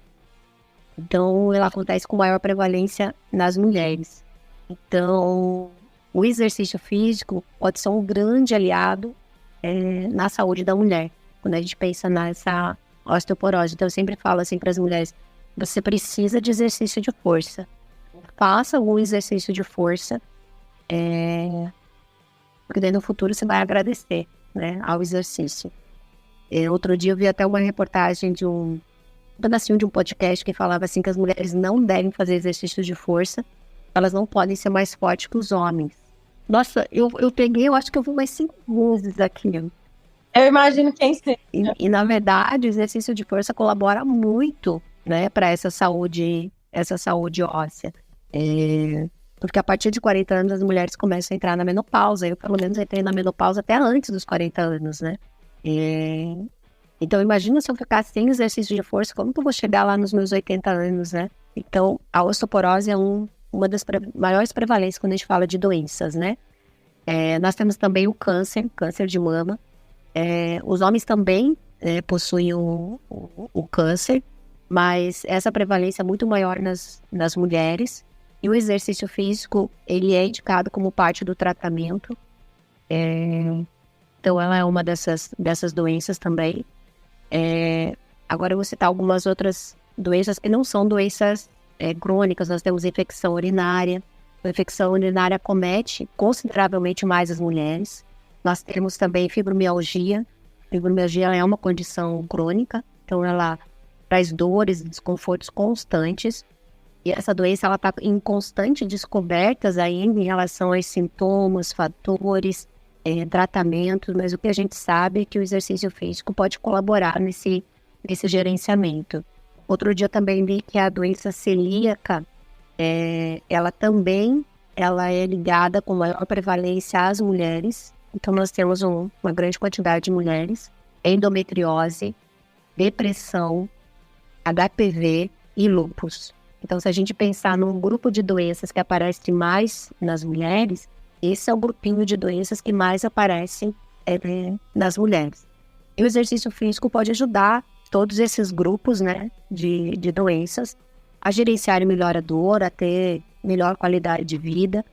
Então, ela acontece com maior prevalência nas mulheres. Então, o exercício físico pode ser um grande aliado na saúde da mulher, quando a gente pensa nessa osteoporose. Então, eu sempre falo assim para as mulheres, você precisa de exercício de força. Faça algum exercício de força, porque daí no futuro você vai agradecer, né, ao exercício. Outro dia eu vi até uma reportagem de um pedacinho de um podcast que falava assim que as mulheres não devem fazer exercício de força, elas não podem ser mais fortes que os homens. Nossa, eu acho que eu vi umas 5 vezes aquilo. Eu imagino quem seja. E, na verdade, o exercício de força colabora muito, né, para essa saúde óssea. Porque a partir de 40 anos as mulheres começam a entrar na menopausa. Eu, pelo menos, entrei na menopausa até antes dos 40 anos, né? Então, imagina se eu ficar sem exercício de força, como que eu vou chegar lá nos meus 80 anos, né? Então, a osteoporose é uma das maiores prevalências quando a gente fala de doenças, né? Nós temos também o câncer de mama. Os homens também possuem o câncer, mas essa prevalência é muito maior nas mulheres. E o exercício físico, ele é indicado como parte do tratamento. Então, ela é uma dessas doenças também. Agora, eu vou citar algumas outras doenças que não são doenças crônicas. Nós temos infecção urinária. A infecção urinária acomete consideravelmente mais as mulheres. Nós temos também fibromialgia. Fibromialgia é uma condição crônica, então ela traz dores e desconfortos constantes. E essa doença ela está em constante descobertas ainda em relação aos sintomas, fatores, tratamentos, mas o que a gente sabe é que o exercício físico pode colaborar nesse gerenciamento. Outro dia eu também li que a doença celíaca, ela é ligada com maior prevalência às mulheres. Então, nós temos uma grande quantidade de mulheres, endometriose, depressão, HPV e lúpus. Então, se a gente pensar num grupo de doenças que aparece mais nas mulheres, esse é o grupinho de doenças que mais aparecem nas mulheres. E o exercício físico pode ajudar todos esses grupos, né, de doenças a gerenciarem melhor a dor, a ter melhor qualidade de vida.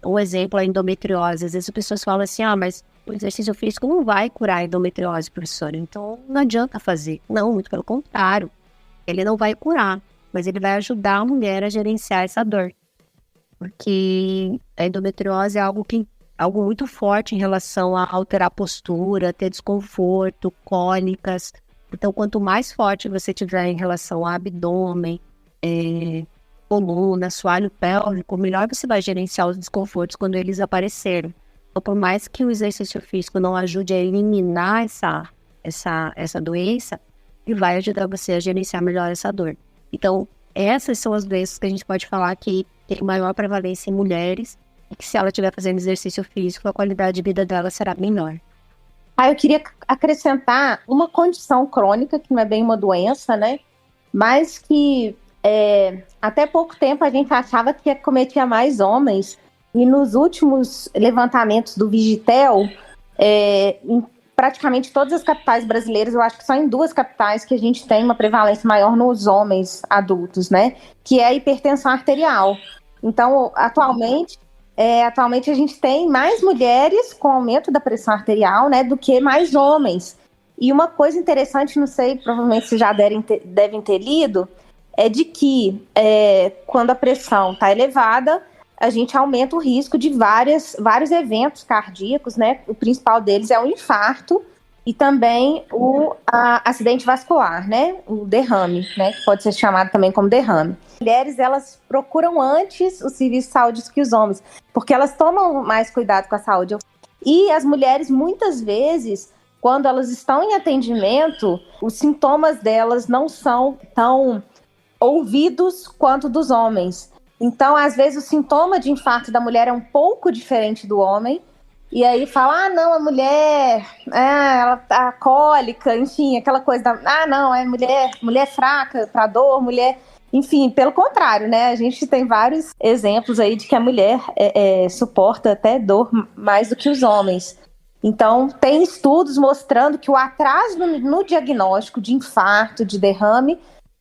Um exemplo é a endometriose. Às vezes as pessoas falam assim, mas o exercício físico não vai curar a endometriose, professora, então não adianta fazer. Não, muito pelo contrário. Ele não vai curar, mas ele vai ajudar a mulher a gerenciar essa dor. Porque a endometriose é algo muito forte em relação a alterar a postura, ter desconforto, cólicas. Então, quanto mais forte você tiver em relação ao abdômen, coluna, assoalho pélvico, melhor você vai gerenciar os desconfortos quando eles aparecerem. Então, por mais que o exercício físico não ajude a eliminar essa doença, ele vai ajudar você a gerenciar melhor essa dor. Então, essas são as doenças que a gente pode falar que tem maior prevalência em mulheres e que se ela estiver fazendo exercício físico, a qualidade de vida dela será melhor. Eu queria acrescentar uma condição crônica, que não é bem uma doença, né? Mas que até pouco tempo a gente achava que acometia mais homens, E nos últimos levantamentos do Vigitel, em praticamente todas as capitais brasileiras, eu acho que só em 2 capitais que a gente tem uma prevalência maior nos homens adultos, né? Que é a hipertensão arterial. Então, atualmente a gente tem mais mulheres com aumento da pressão arterial, né, do que mais homens. E uma coisa interessante, não sei, provavelmente vocês já devem ter lido, é de que quando a pressão está elevada, a gente aumenta o risco de vários eventos cardíacos, né? O principal deles é o infarto e também o acidente vascular, né? O derrame, né? Que pode ser chamado também como derrame. As mulheres, elas procuram antes o serviço de saúde que os homens, porque elas tomam mais cuidado com a saúde. E as mulheres, muitas vezes, quando elas estão em atendimento, os sintomas delas não são tão ouvidos quanto dos homens. Então, às vezes, o sintoma de infarto da mulher é um pouco diferente do homem. E aí fala, não, a mulher, ela tá cólica, enfim, aquela coisa não, é mulher fraca pra dor, mulher... Enfim, pelo contrário, né? A gente tem vários exemplos aí de que a mulher suporta até dor mais do que os homens. Então, tem estudos mostrando que o atraso no diagnóstico de infarto, de derrame,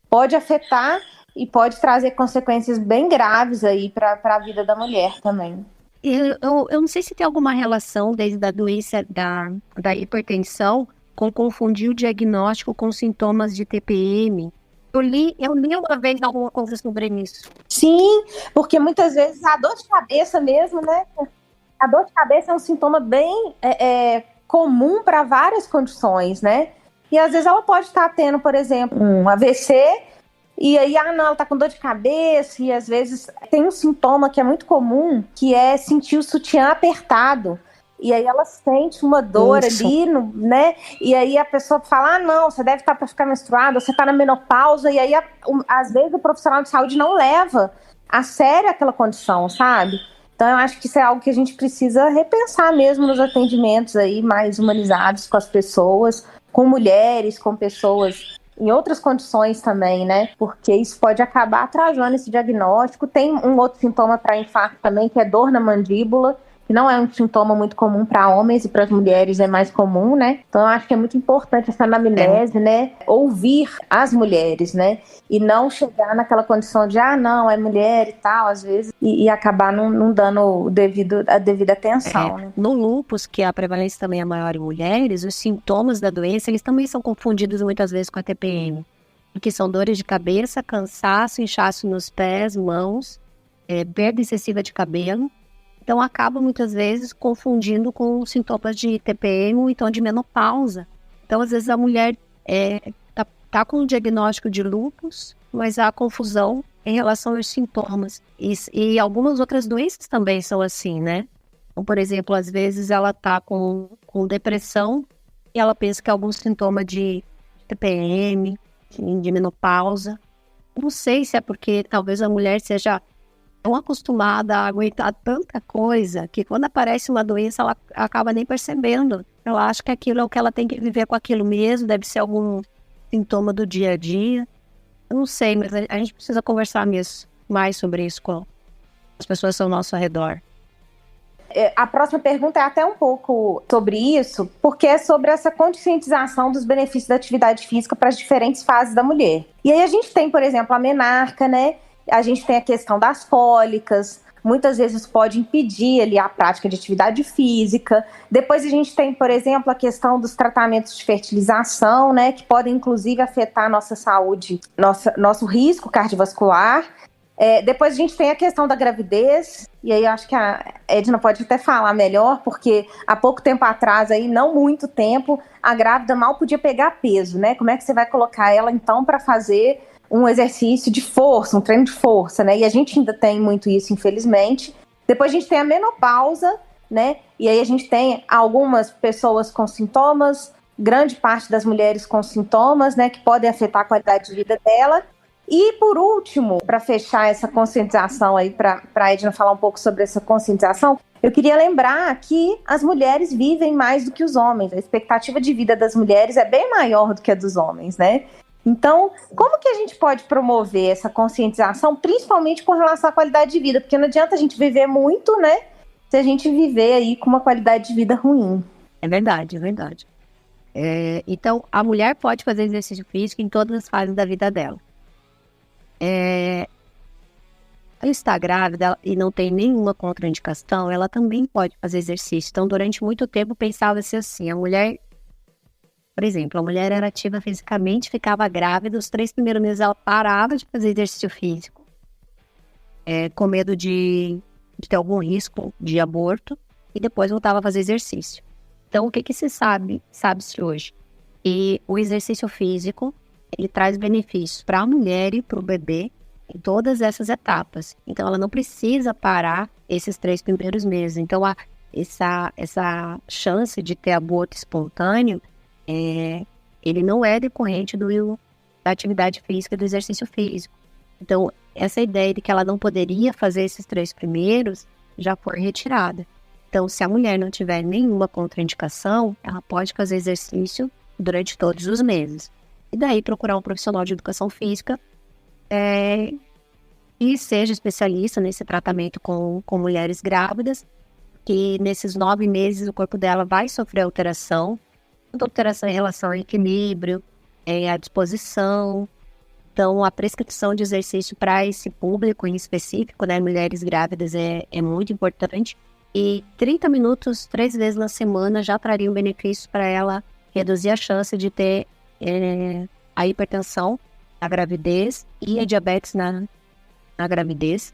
pode afetar e pode trazer consequências bem graves aí para a vida da mulher também. Eu não sei se tem alguma relação desde a doença da hipertensão com confundir o diagnóstico com sintomas de TPM. Eu li uma vez alguma coisa sobre isso. Sim, porque muitas vezes a dor de cabeça mesmo, né? A dor de cabeça é um sintoma bem comum para várias condições, né? E às vezes ela pode estar tendo, por exemplo, um AVC, e aí, ela tá com dor de cabeça, e às vezes tem um sintoma que é muito comum, que é sentir o sutiã apertado. E aí ela sente uma dor ali, né? E aí a pessoa fala, não, você deve estar para ficar menstruada, você tá na menopausa, e aí às vezes o profissional de saúde não leva a sério aquela condição, sabe? Então eu acho que isso é algo que a gente precisa repensar mesmo nos atendimentos aí mais humanizados com as pessoas, com mulheres, com pessoas em outras condições também, né? Porque isso pode acabar atrasando esse diagnóstico. Tem um outro sintoma para infarto também, que é dor na mandíbula, que não é um sintoma muito comum para homens e para as mulheres é mais comum, né? Então eu acho que é muito importante essa anamnese, né? Ouvir as mulheres, né? E não chegar naquela condição de, não, é mulher e tal, às vezes, e acabar não dando a devida atenção, né? No lúpus, que a prevalência também é maior em mulheres, os sintomas da doença, eles também são confundidos muitas vezes com a TPM, que são dores de cabeça, cansaço, inchaço nos pés, mãos, perda excessiva de cabelo. Então, acaba muitas vezes confundindo com sintomas de TPM ou então de menopausa. Então, às vezes a mulher tá com o diagnóstico de lúpus, mas há confusão em relação aos sintomas. E algumas outras doenças também são assim, né? Então, por exemplo, às vezes ela tá com depressão e ela pensa que é algum sintoma de TPM, de menopausa. Não sei se é porque talvez a mulher seja tão acostumada a aguentar tanta coisa que quando aparece uma doença ela acaba nem percebendo. Ela acha que aquilo é o que ela tem que viver com aquilo mesmo, deve ser algum sintoma do dia a dia. Eu não sei, mas a gente precisa conversar mesmo mais sobre isso com as pessoas ao nosso redor. A próxima pergunta é até um pouco sobre isso, porque é sobre essa conscientização dos benefícios da atividade física para as diferentes fases da mulher. E aí a gente tem, por exemplo, a menarca, né? A gente tem a questão das cólicas, muitas vezes pode impedir ali a prática de atividade física. Depois a gente tem, por exemplo, a questão dos tratamentos de fertilização, né, que podem inclusive afetar a nossa saúde, nosso risco cardiovascular. Depois a gente tem a questão da gravidez, e aí eu acho que a Edna pode até falar melhor, porque há pouco tempo atrás, aí, não muito tempo, a grávida mal podia pegar peso, né? Como é que você vai colocar ela, então, para fazer um exercício de força, um treino de força, né? E a gente ainda tem muito isso, infelizmente. Depois a gente tem a menopausa, né? E aí a gente tem algumas pessoas com sintomas, grande parte das mulheres com sintomas, né? Que podem afetar a qualidade de vida dela. E, por último, para fechar essa conscientização aí, para a Edna falar um pouco sobre essa conscientização, eu queria lembrar que as mulheres vivem mais do que os homens. A expectativa de vida das mulheres é bem maior do que a dos homens, né? Então, como que a gente pode promover essa conscientização, principalmente com relação à qualidade de vida? Porque não adianta a gente viver muito, né, se a gente viver aí com uma qualidade de vida ruim. É verdade, é verdade. Então, a mulher pode fazer exercício físico em todas as fases da vida dela. Ela está grávida e não tem nenhuma contraindicação, ela também pode fazer exercício. Então, durante muito tempo, pensava-se assim, a mulher, por exemplo, a mulher era ativa fisicamente, ficava grávida, os 3 primeiros meses ela parava de fazer exercício físico, com medo de ter algum risco de aborto, e depois voltava a fazer exercício. Então, o que se sabe-se hoje? E o exercício físico, ele traz benefícios para a mulher e para o bebê em todas essas etapas. Então, ela não precisa parar esses 3 primeiros meses. Então, essa chance de ter aborto espontâneo, ele não é decorrente da atividade física, do exercício físico. Então, essa ideia de que ela não poderia fazer esses 3 primeiros já foi retirada. Então, se a mulher não tiver nenhuma contraindicação, ela pode fazer exercício durante todos os meses. E daí procurar um profissional de educação física e seja especialista nesse tratamento com mulheres grávidas, que nesses 9 meses o corpo dela vai sofrer alteração em relação ao equilíbrio, à disposição. Então, a prescrição de exercício para esse público em específico, né, mulheres grávidas, é muito importante. E 30 minutos, 3 vezes na semana, já trariam benefícios para ela reduzir a chance de ter a hipertensão na gravidez e a diabetes na gravidez.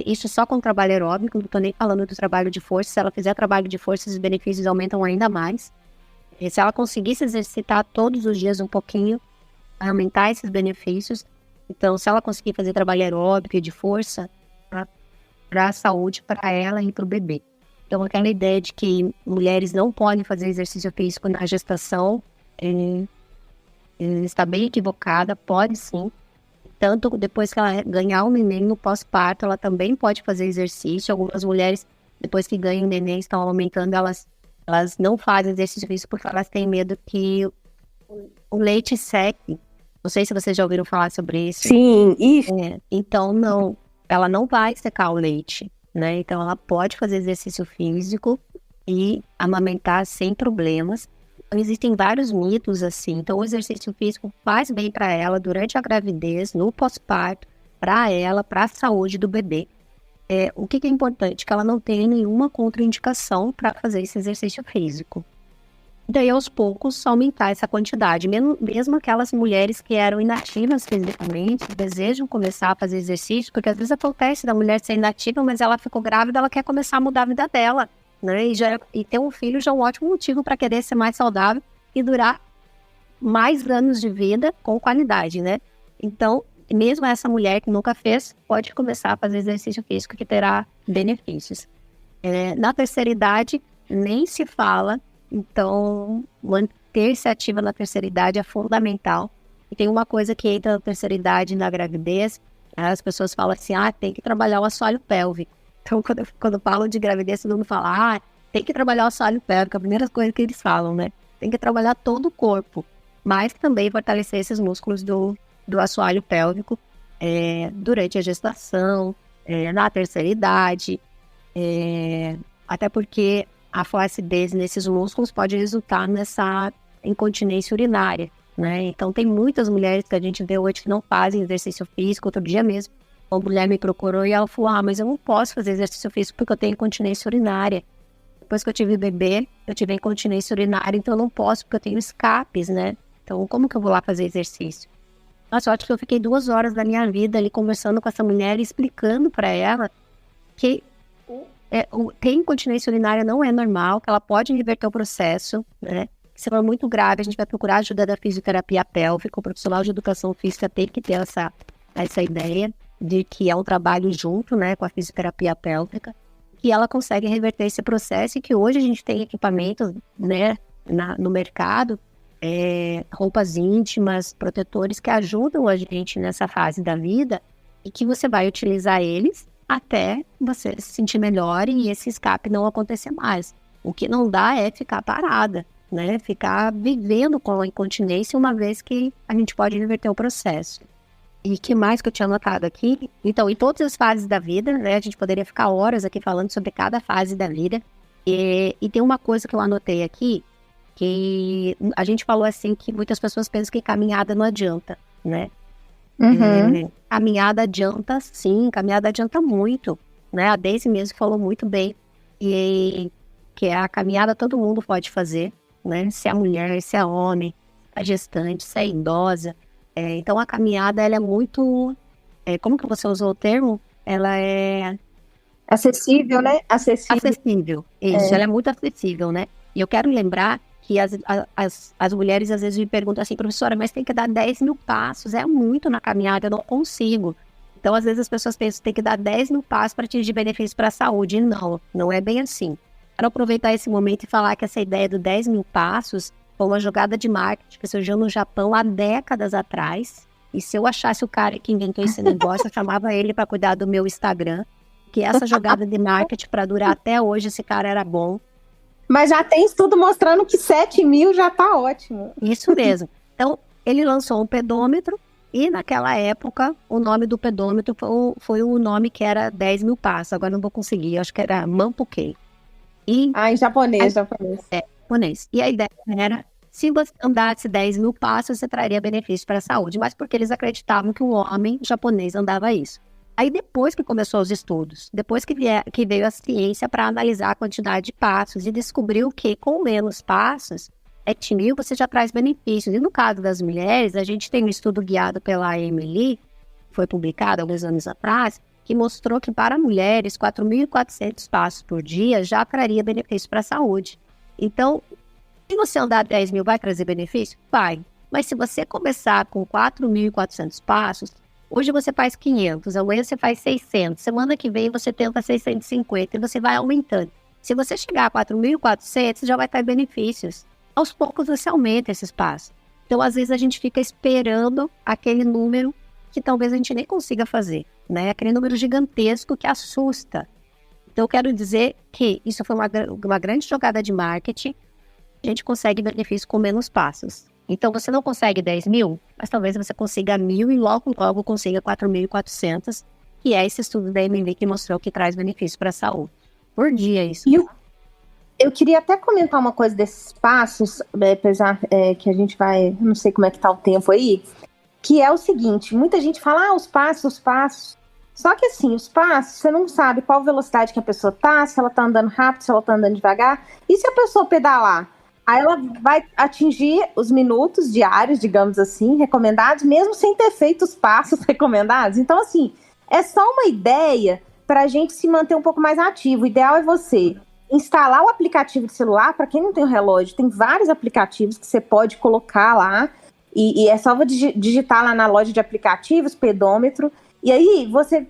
Isso só com trabalho aeróbico, não estou nem falando do trabalho de força. Se ela fizer trabalho de força, os benefícios aumentam ainda mais. E se ela conseguir se exercitar todos os dias um pouquinho, vai aumentar esses benefícios. Então, se ela conseguir fazer trabalho aeróbico e de força, para a saúde, para ela e para o bebê. Então, aquela ideia de que mulheres não podem fazer exercício físico na gestação está bem equivocada, pode sim. Tanto depois que ela ganhar o neném no pós-parto, ela também pode fazer exercício. Algumas mulheres, depois que ganham o neném, estão aumentando, elas não fazem exercício físico porque elas têm medo que o leite seque. Não sei se vocês já ouviram falar sobre isso. Sim, isso. Então, não. Ela não vai secar o leite, né? Então, ela pode fazer exercício físico e amamentar sem problemas. Então, existem vários mitos, assim. Então, o exercício físico faz bem para ela durante a gravidez, no pós-parto, para ela, para a saúde do bebê. O que é importante? Que ela não tenha nenhuma contraindicação para fazer esse exercício físico. Daí, aos poucos, aumentar essa quantidade. Mesmo aquelas mulheres que eram inativas fisicamente, desejam começar a fazer exercício, porque às vezes acontece da mulher ser inativa, mas ela ficou grávida, ela quer começar a mudar a vida dela, né? E ter um filho já é um ótimo motivo para querer ser mais saudável e durar mais anos de vida com qualidade, né? Então, mesmo essa mulher que nunca fez, pode começar a fazer exercício físico que terá benefícios. Na terceira idade, nem se fala. Então, manter-se ativa na terceira idade é fundamental. E tem uma coisa que entra na terceira idade na gravidez, as pessoas falam assim, tem que trabalhar o assoalho pélvico. Então, quando falam de gravidez, todo mundo fala, tem que trabalhar o assoalho pélvico, a primeira coisa que eles falam, né? Tem que trabalhar todo o corpo, mas também fortalecer esses músculos do assoalho pélvico durante a gestação, na terceira idade, até porque a flacidez nesses músculos pode resultar nessa incontinência urinária, né? Então, tem muitas mulheres que a gente vê hoje que não fazem exercício físico. Outro dia mesmo, uma mulher me procurou e ela falou, mas eu não posso fazer exercício físico porque eu tenho incontinência urinária. Depois que eu tive bebê, eu tive incontinência urinária, então eu não posso porque eu tenho escapes, né? Então, como que eu vou lá fazer exercício? Nossa, eu acho que eu fiquei 2 horas da minha vida ali conversando com essa mulher e explicando para ela que ter incontinência urinária não é normal, que ela pode reverter o processo, né? Se for muito grave, a gente vai procurar ajuda da fisioterapia pélvica. O profissional de educação física tem que ter essa ideia de que é um trabalho junto, né, com a fisioterapia pélvica, que ela consegue reverter esse processo e que hoje a gente tem equipamentos, né, no mercado, roupas íntimas, protetores que ajudam a gente nessa fase da vida e que você vai utilizar eles até você se sentir melhor e esse escape não acontecer mais. O que não dá é ficar parada, né? Ficar vivendo com a incontinência, uma vez que a gente pode reverter o processo. E que mais que eu tinha anotado aqui? Então, em todas as fases da vida, né? A gente poderia ficar horas aqui falando sobre cada fase da vida. E tem uma coisa que eu anotei aqui, que a gente falou assim, que muitas pessoas pensam que caminhada não adianta, né? Caminhada adianta, sim, caminhada adianta muito, né? A Daisy mesmo falou muito bem, e que a caminhada todo mundo pode fazer, né? Se é mulher, se é homem, se é gestante, se é idosa. Então a caminhada, ela é muito, como que você usou o termo? Ela é... Acessível, né? Acessível, isso, ela é muito acessível, né? E eu quero lembrar que as mulheres às vezes me perguntam assim, professora, mas tem que dar 10 mil passos, é muito na caminhada, eu não consigo. Então, às vezes as pessoas pensam que tem que dar 10 mil passos para atingir benefícios para a saúde. Não, não é bem assim. Quero aproveitar esse momento e falar que essa ideia do 10 mil passos foi uma jogada de marketing que surgiu no Japão há décadas atrás. E se eu achasse o cara que inventou esse negócio, eu chamava ele para cuidar do meu Instagram. Que essa jogada de marketing para durar até hoje, esse cara era bom. Mas já tem estudo mostrando que 7 mil já tá ótimo. Isso mesmo. Então, ele lançou um pedômetro e naquela época o nome do pedômetro foi o nome que era 10 mil passos. Agora não vou conseguir, acho que era Manpukei. Em japonês. Japonês. E a ideia era, se você andasse 10 mil passos, você traria benefício para a saúde. Mas porque eles acreditavam que o homem japonês andava isso. Aí depois que começou os estudos, depois que veio a ciência para analisar a quantidade de passos e descobriu que com menos passos, 7 mil, você já traz benefícios. E no caso das mulheres, a gente tem um estudo guiado pela Emily, que foi publicado alguns anos atrás, que mostrou que para mulheres, 4.400 passos por dia já traria benefício para a saúde. Então, se você andar 10 mil, vai trazer benefício? Vai. Mas se você começar com 4.400 passos, hoje você faz 500, amanhã você faz 600, semana que vem você tenta 650 e você vai aumentando. Se você chegar a 4.400, você já vai ter benefícios. Aos poucos você aumenta esse espaço. Então, às vezes, a gente fica esperando aquele número que talvez a gente nem consiga fazer, né? Aquele número gigantesco que assusta. Então, eu quero dizer que isso foi uma grande jogada de marketing. A gente consegue benefício com menos passos. Então, você não consegue 10 mil, mas talvez você consiga 1.000 e logo consiga 4.400, que é esse estudo da Emily que mostrou que traz benefício para a saúde. Por dia, isso. Eu queria até comentar uma coisa desses passos, apesar que a gente vai, não sei como é que tá o tempo aí, que é o seguinte, muita gente fala, os passos. Só que assim, os passos, você não sabe qual velocidade que a pessoa tá, se ela tá andando rápido, se ela tá andando devagar, e se a pessoa pedalar? Aí ela vai atingir os minutos diários, digamos assim, recomendados, mesmo sem ter feito os passos recomendados. Então, assim, é só uma ideia para a gente se manter um pouco mais ativo. O ideal é você instalar o aplicativo de celular. Para quem não tem o relógio, tem vários aplicativos que você pode colocar lá. E é só digitar lá na loja de aplicativos, pedômetro. E aí você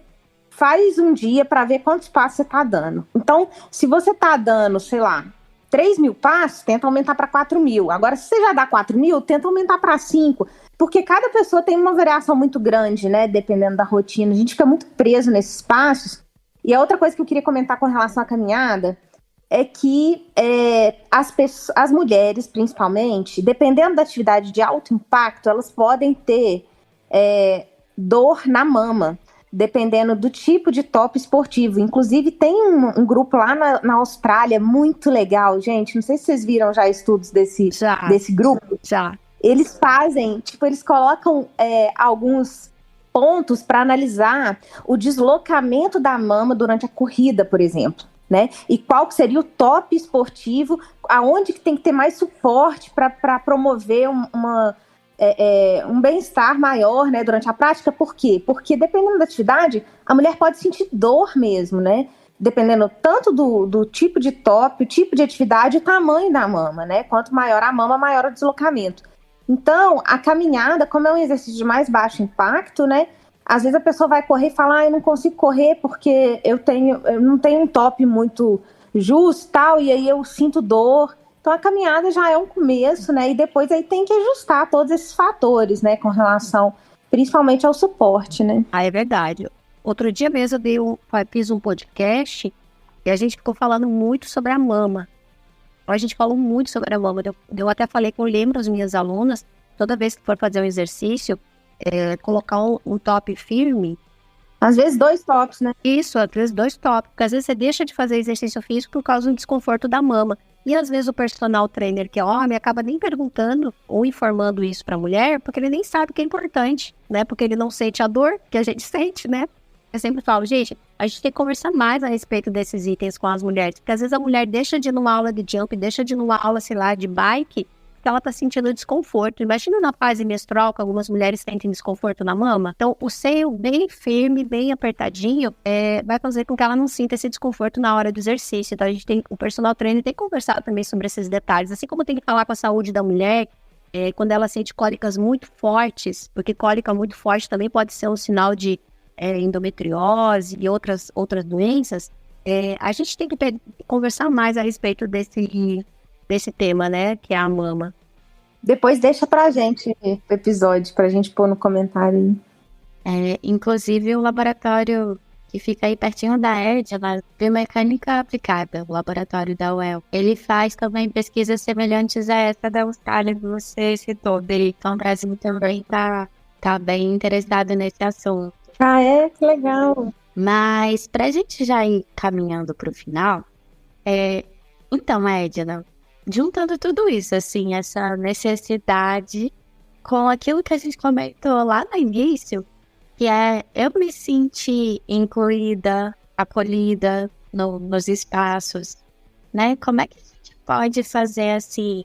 faz um dia para ver quantos passos você está dando. Então, se você está dando, sei lá, 3 mil passos, tenta aumentar para 4 mil. Agora, se você já dá 4 mil, tenta aumentar para 5. Porque cada pessoa tem uma variação muito grande, né? Dependendo da rotina. A gente fica muito preso nesses passos. E a outra coisa que eu queria comentar com relação à caminhada é que as mulheres, principalmente, dependendo da atividade de alto impacto, elas podem ter dor na mama, dependendo do tipo de top esportivo. Inclusive, tem um grupo lá na Austrália muito legal, gente. Não sei se vocês viram já estudos desse grupo. Já. Eles fazem, eles colocam alguns pontos para analisar o deslocamento da mama durante a corrida, por exemplo, né? E qual que seria o top esportivo, aonde que tem que ter mais suporte para promover um bem-estar maior, né, durante a prática. Por quê? Porque dependendo da atividade, a mulher pode sentir dor mesmo, né? Dependendo tanto do tipo de top, o tipo de atividade e o tamanho da mama, né? Quanto maior a mama, maior o deslocamento. Então, a caminhada, como é um exercício de mais baixo impacto, né? Às vezes a pessoa vai correr e fala, eu não consigo correr porque eu não tenho um top muito justo e tal, e aí eu sinto dor. Então, a caminhada já é um começo, né? E depois aí tem que ajustar todos esses fatores, né? Com relação, principalmente ao suporte, né? É verdade. Outro dia mesmo eu fiz um podcast e a gente ficou falando muito sobre a mama. A gente falou muito sobre a mama. Eu até falei que eu lembro as minhas alunas, toda vez que for fazer um exercício, colocar um top firme. Às vezes 2 tops, né? Isso, às vezes 2 tops. Porque às vezes você deixa de fazer exercício físico por causa do desconforto da mama. E às vezes o personal trainer, que é homem, acaba nem perguntando ou informando isso pra mulher, porque ele nem sabe que é importante, né? Porque ele não sente a dor que a gente sente, né? Eu sempre falo, gente, a gente tem que conversar mais a respeito desses itens com as mulheres. Porque às vezes a mulher deixa de ir numa aula de jump, deixa de ir numa aula, sei lá, de bike, porque ela tá sentindo desconforto. Imagina na fase menstrual que algumas mulheres sentem desconforto na mama. Então, o seio bem firme, bem apertadinho, vai fazer com que ela não sinta esse desconforto na hora do exercício. Então, o personal trainer tem que conversar também sobre esses detalhes. Assim como tem que falar com a saúde da mulher, quando ela sente cólicas muito fortes, porque cólica muito forte também pode ser um sinal de endometriose e outras doenças. A gente tem que conversar mais a respeito desse tema, né, que é a mama. Depois deixa pra gente o episódio, pra gente pôr no comentário aí. Inclusive o laboratório que fica aí pertinho da ERD, na Biomecânica Aplicada, o laboratório da UEL, ele faz também pesquisas semelhantes a essa da Austrália que você citou. Então o Brasil também tá bem interessado nesse assunto. Que legal. Mas pra gente já ir caminhando pro final, então, Edna, juntando tudo isso, assim, essa necessidade com aquilo que a gente comentou lá no início, que eu me sentir incluída, acolhida nos espaços, né? Como é que a gente pode fazer assim,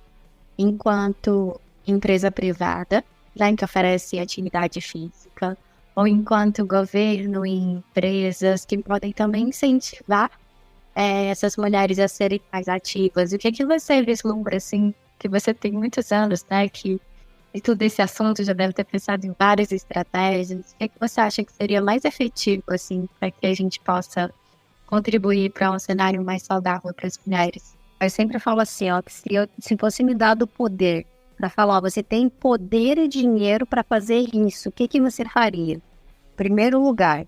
enquanto empresa privada, né, que oferece atividade física, ou enquanto governo e empresas que podem também incentivar essas mulheres a serem mais ativas? O que você vislumbra, assim, que você tem muitos anos, né, que e todo esse assunto já deve ter pensado em várias estratégias. O que você acha que seria mais efetivo, assim, para que a gente possa contribuir para um cenário mais saudável para as mulheres? Eu sempre falo assim, ó, que se fosse me dado o poder para falar, ó, você tem poder e dinheiro para fazer isso, o que você faria? Em primeiro lugar,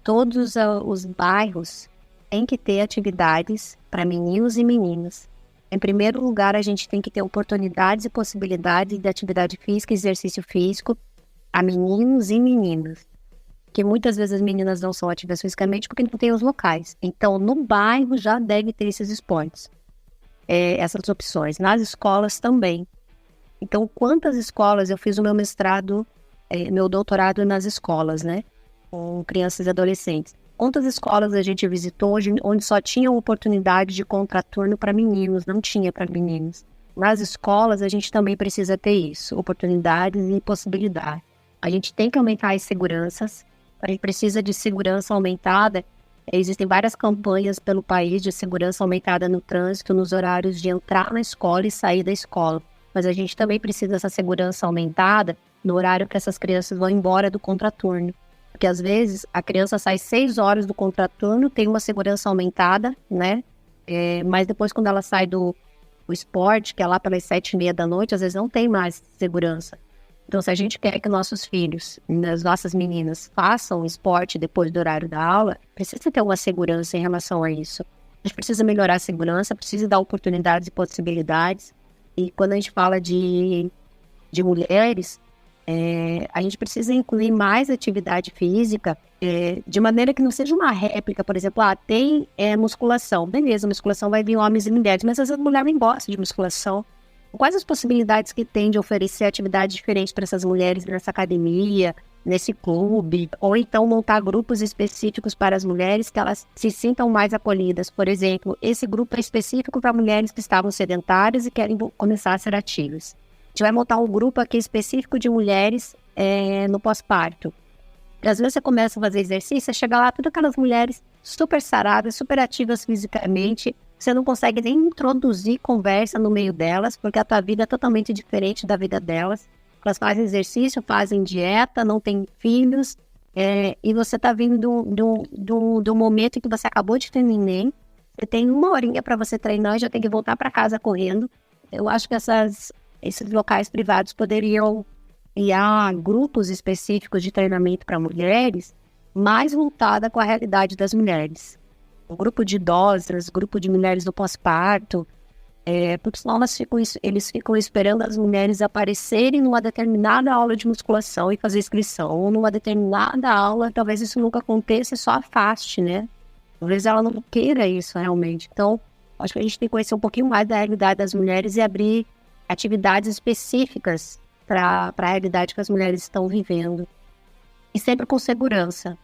todos os bairros têm que ter atividades para meninos e meninas. Em primeiro lugar, a gente tem que ter oportunidades e possibilidades de atividade física e exercício físico a meninos e meninas. Porque muitas vezes as meninas não são ativas fisicamente porque não tem os locais. Então, no bairro já deve ter esses esportes, essas opções. Nas escolas também. Então, quantas escolas, eu fiz o meu mestrado, meu doutorado nas escolas, né? Com crianças e adolescentes. Quantas escolas a gente visitou onde só tinha oportunidade de contraturno para meninos, não tinha para meninos. Nas escolas a gente também precisa ter isso, oportunidades e possibilidades. A gente tem que aumentar as seguranças, a gente precisa de segurança aumentada. Existem várias campanhas pelo país de segurança aumentada no trânsito, nos horários de entrar na escola e sair da escola. Mas a gente também precisa dessa segurança aumentada no horário que essas crianças vão embora do contraturno. Porque às vezes a criança sai 6 horas do contraturno, tem uma segurança aumentada, né? Mas depois quando ela sai do esporte, que é lá pelas 7h30 da noite, às vezes não tem mais segurança. Então se a gente quer que nossos filhos, as nossas meninas façam esporte depois do horário da aula, precisa ter uma segurança em relação a isso. A gente precisa melhorar a segurança, precisa dar oportunidades e possibilidades. E quando a gente fala de mulheres, a gente precisa incluir mais atividade física, de maneira que não seja uma réplica, por exemplo, tem musculação. Beleza, musculação vai vir homens e mulheres, mas às vezes a mulher nem gosta de musculação. Quais as possibilidades que tem de oferecer atividades diferentes para essas mulheres nessa academia, nesse clube, ou então montar grupos específicos para as mulheres que elas se sintam mais acolhidas? Por exemplo, esse grupo é específico para mulheres que estavam sedentárias e querem começar a ser ativas. A gente vai montar um grupo aqui específico de mulheres no pós-parto. Às vezes você começa a fazer exercício, chega lá, todas aquelas mulheres super saradas, super ativas fisicamente, você não consegue nem introduzir conversa no meio delas, porque a tua vida é totalmente diferente da vida delas. Elas fazem exercício, fazem dieta, não têm filhos, e você está vindo do momento em que você acabou de ter neném, você tem 1 horinha para você treinar e já tem que voltar para casa correndo. Eu acho que esses locais privados poderiam criar grupos específicos de treinamento para mulheres mais voltada com a realidade das mulheres. Um grupo de idosas, grupo de mulheres no pós-parto, Porque senão eles ficam esperando as mulheres aparecerem numa determinada aula de musculação e fazer inscrição, ou numa determinada aula, talvez isso nunca aconteça e só afaste, né? Talvez ela não queira isso realmente. Então, acho que a gente tem que conhecer um pouquinho mais da realidade das mulheres e abrir atividades específicas para a realidade que as mulheres estão vivendo. E sempre com segurança.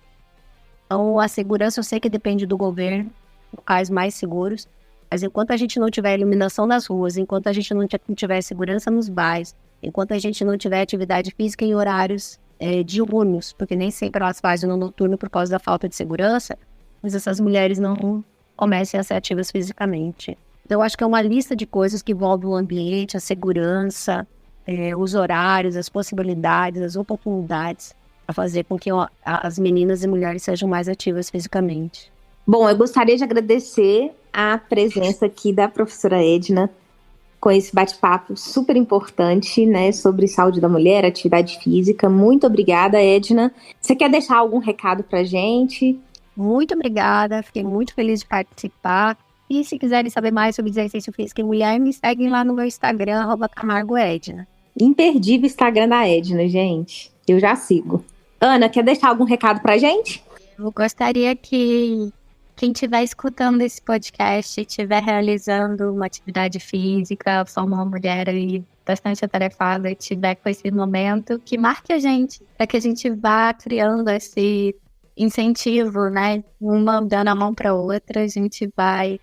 Então, a segurança eu sei que depende do governo, locais mais seguros, mas enquanto a gente não tiver iluminação nas ruas, enquanto a gente não tiver segurança nos bairros, enquanto a gente não tiver atividade física em horários diurnos, porque nem sempre elas fazem no noturno por causa da falta de segurança, mas essas mulheres não comecem a ser ativas fisicamente. Então, eu acho que é uma lista de coisas que envolvem o ambiente, a segurança, os horários, as possibilidades, as oportunidades para fazer com que as meninas e mulheres sejam mais ativas fisicamente. Bom, eu gostaria de agradecer a presença aqui da professora Edna com esse bate-papo super importante, né, sobre saúde da mulher, atividade física. Muito obrigada, Edna. Você quer deixar algum recado pra gente? Muito obrigada, fiquei muito feliz de participar. E se quiserem saber mais sobre exercício físico em mulher, me seguem lá no meu Instagram, @CamargoEdna. Imperdível Instagram da Edna, gente. Eu já sigo. Ana, quer deixar algum recado pra gente? Eu gostaria que quem estiver escutando esse podcast, estiver realizando uma atividade física, for uma mulher aí bastante atarefada e estiver com esse momento, que marque a gente, para que a gente vá criando esse incentivo, né? Uma dando a mão para outra, a gente vai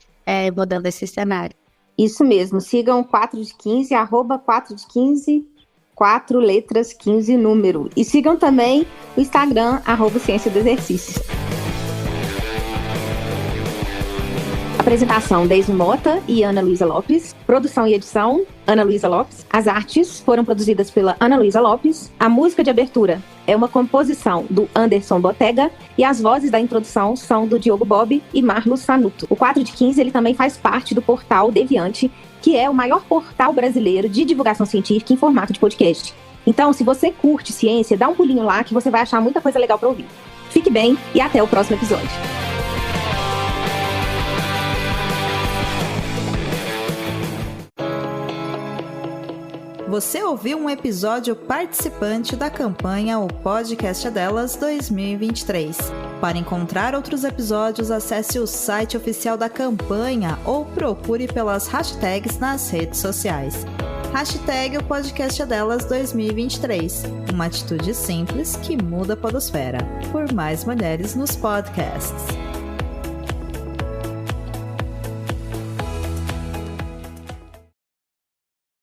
mudando esse cenário. Isso mesmo, sigam 4 de 15, @4 de 15, 4 letras, 15 número. E sigam também o Instagram, @Ciência do Exercício. Apresentação, Deise Mota e Ana Luísa Lopes. Produção e edição, Ana Luísa Lopes. As artes foram produzidas pela Ana Luísa Lopes. A música de abertura é uma composição do Anderson Botega e as vozes da introdução são do Diogo Bob e Marlos Sanuto. O 4 de 15 ele também faz parte do portal Deviante, que é o maior portal brasileiro de divulgação científica em formato de podcast. Então, se você curte ciência, dá um pulinho lá que você vai achar muita coisa legal para ouvir. Fique bem e até o próximo episódio. Você ouviu um episódio participante da campanha O Podcast é Delas 2023. Para encontrar outros episódios, acesse o site oficial da campanha ou procure pelas hashtags nas redes sociais. Hashtag O Podcast é Delas 2023. Uma atitude simples que muda a podosfera. Por mais mulheres nos podcasts.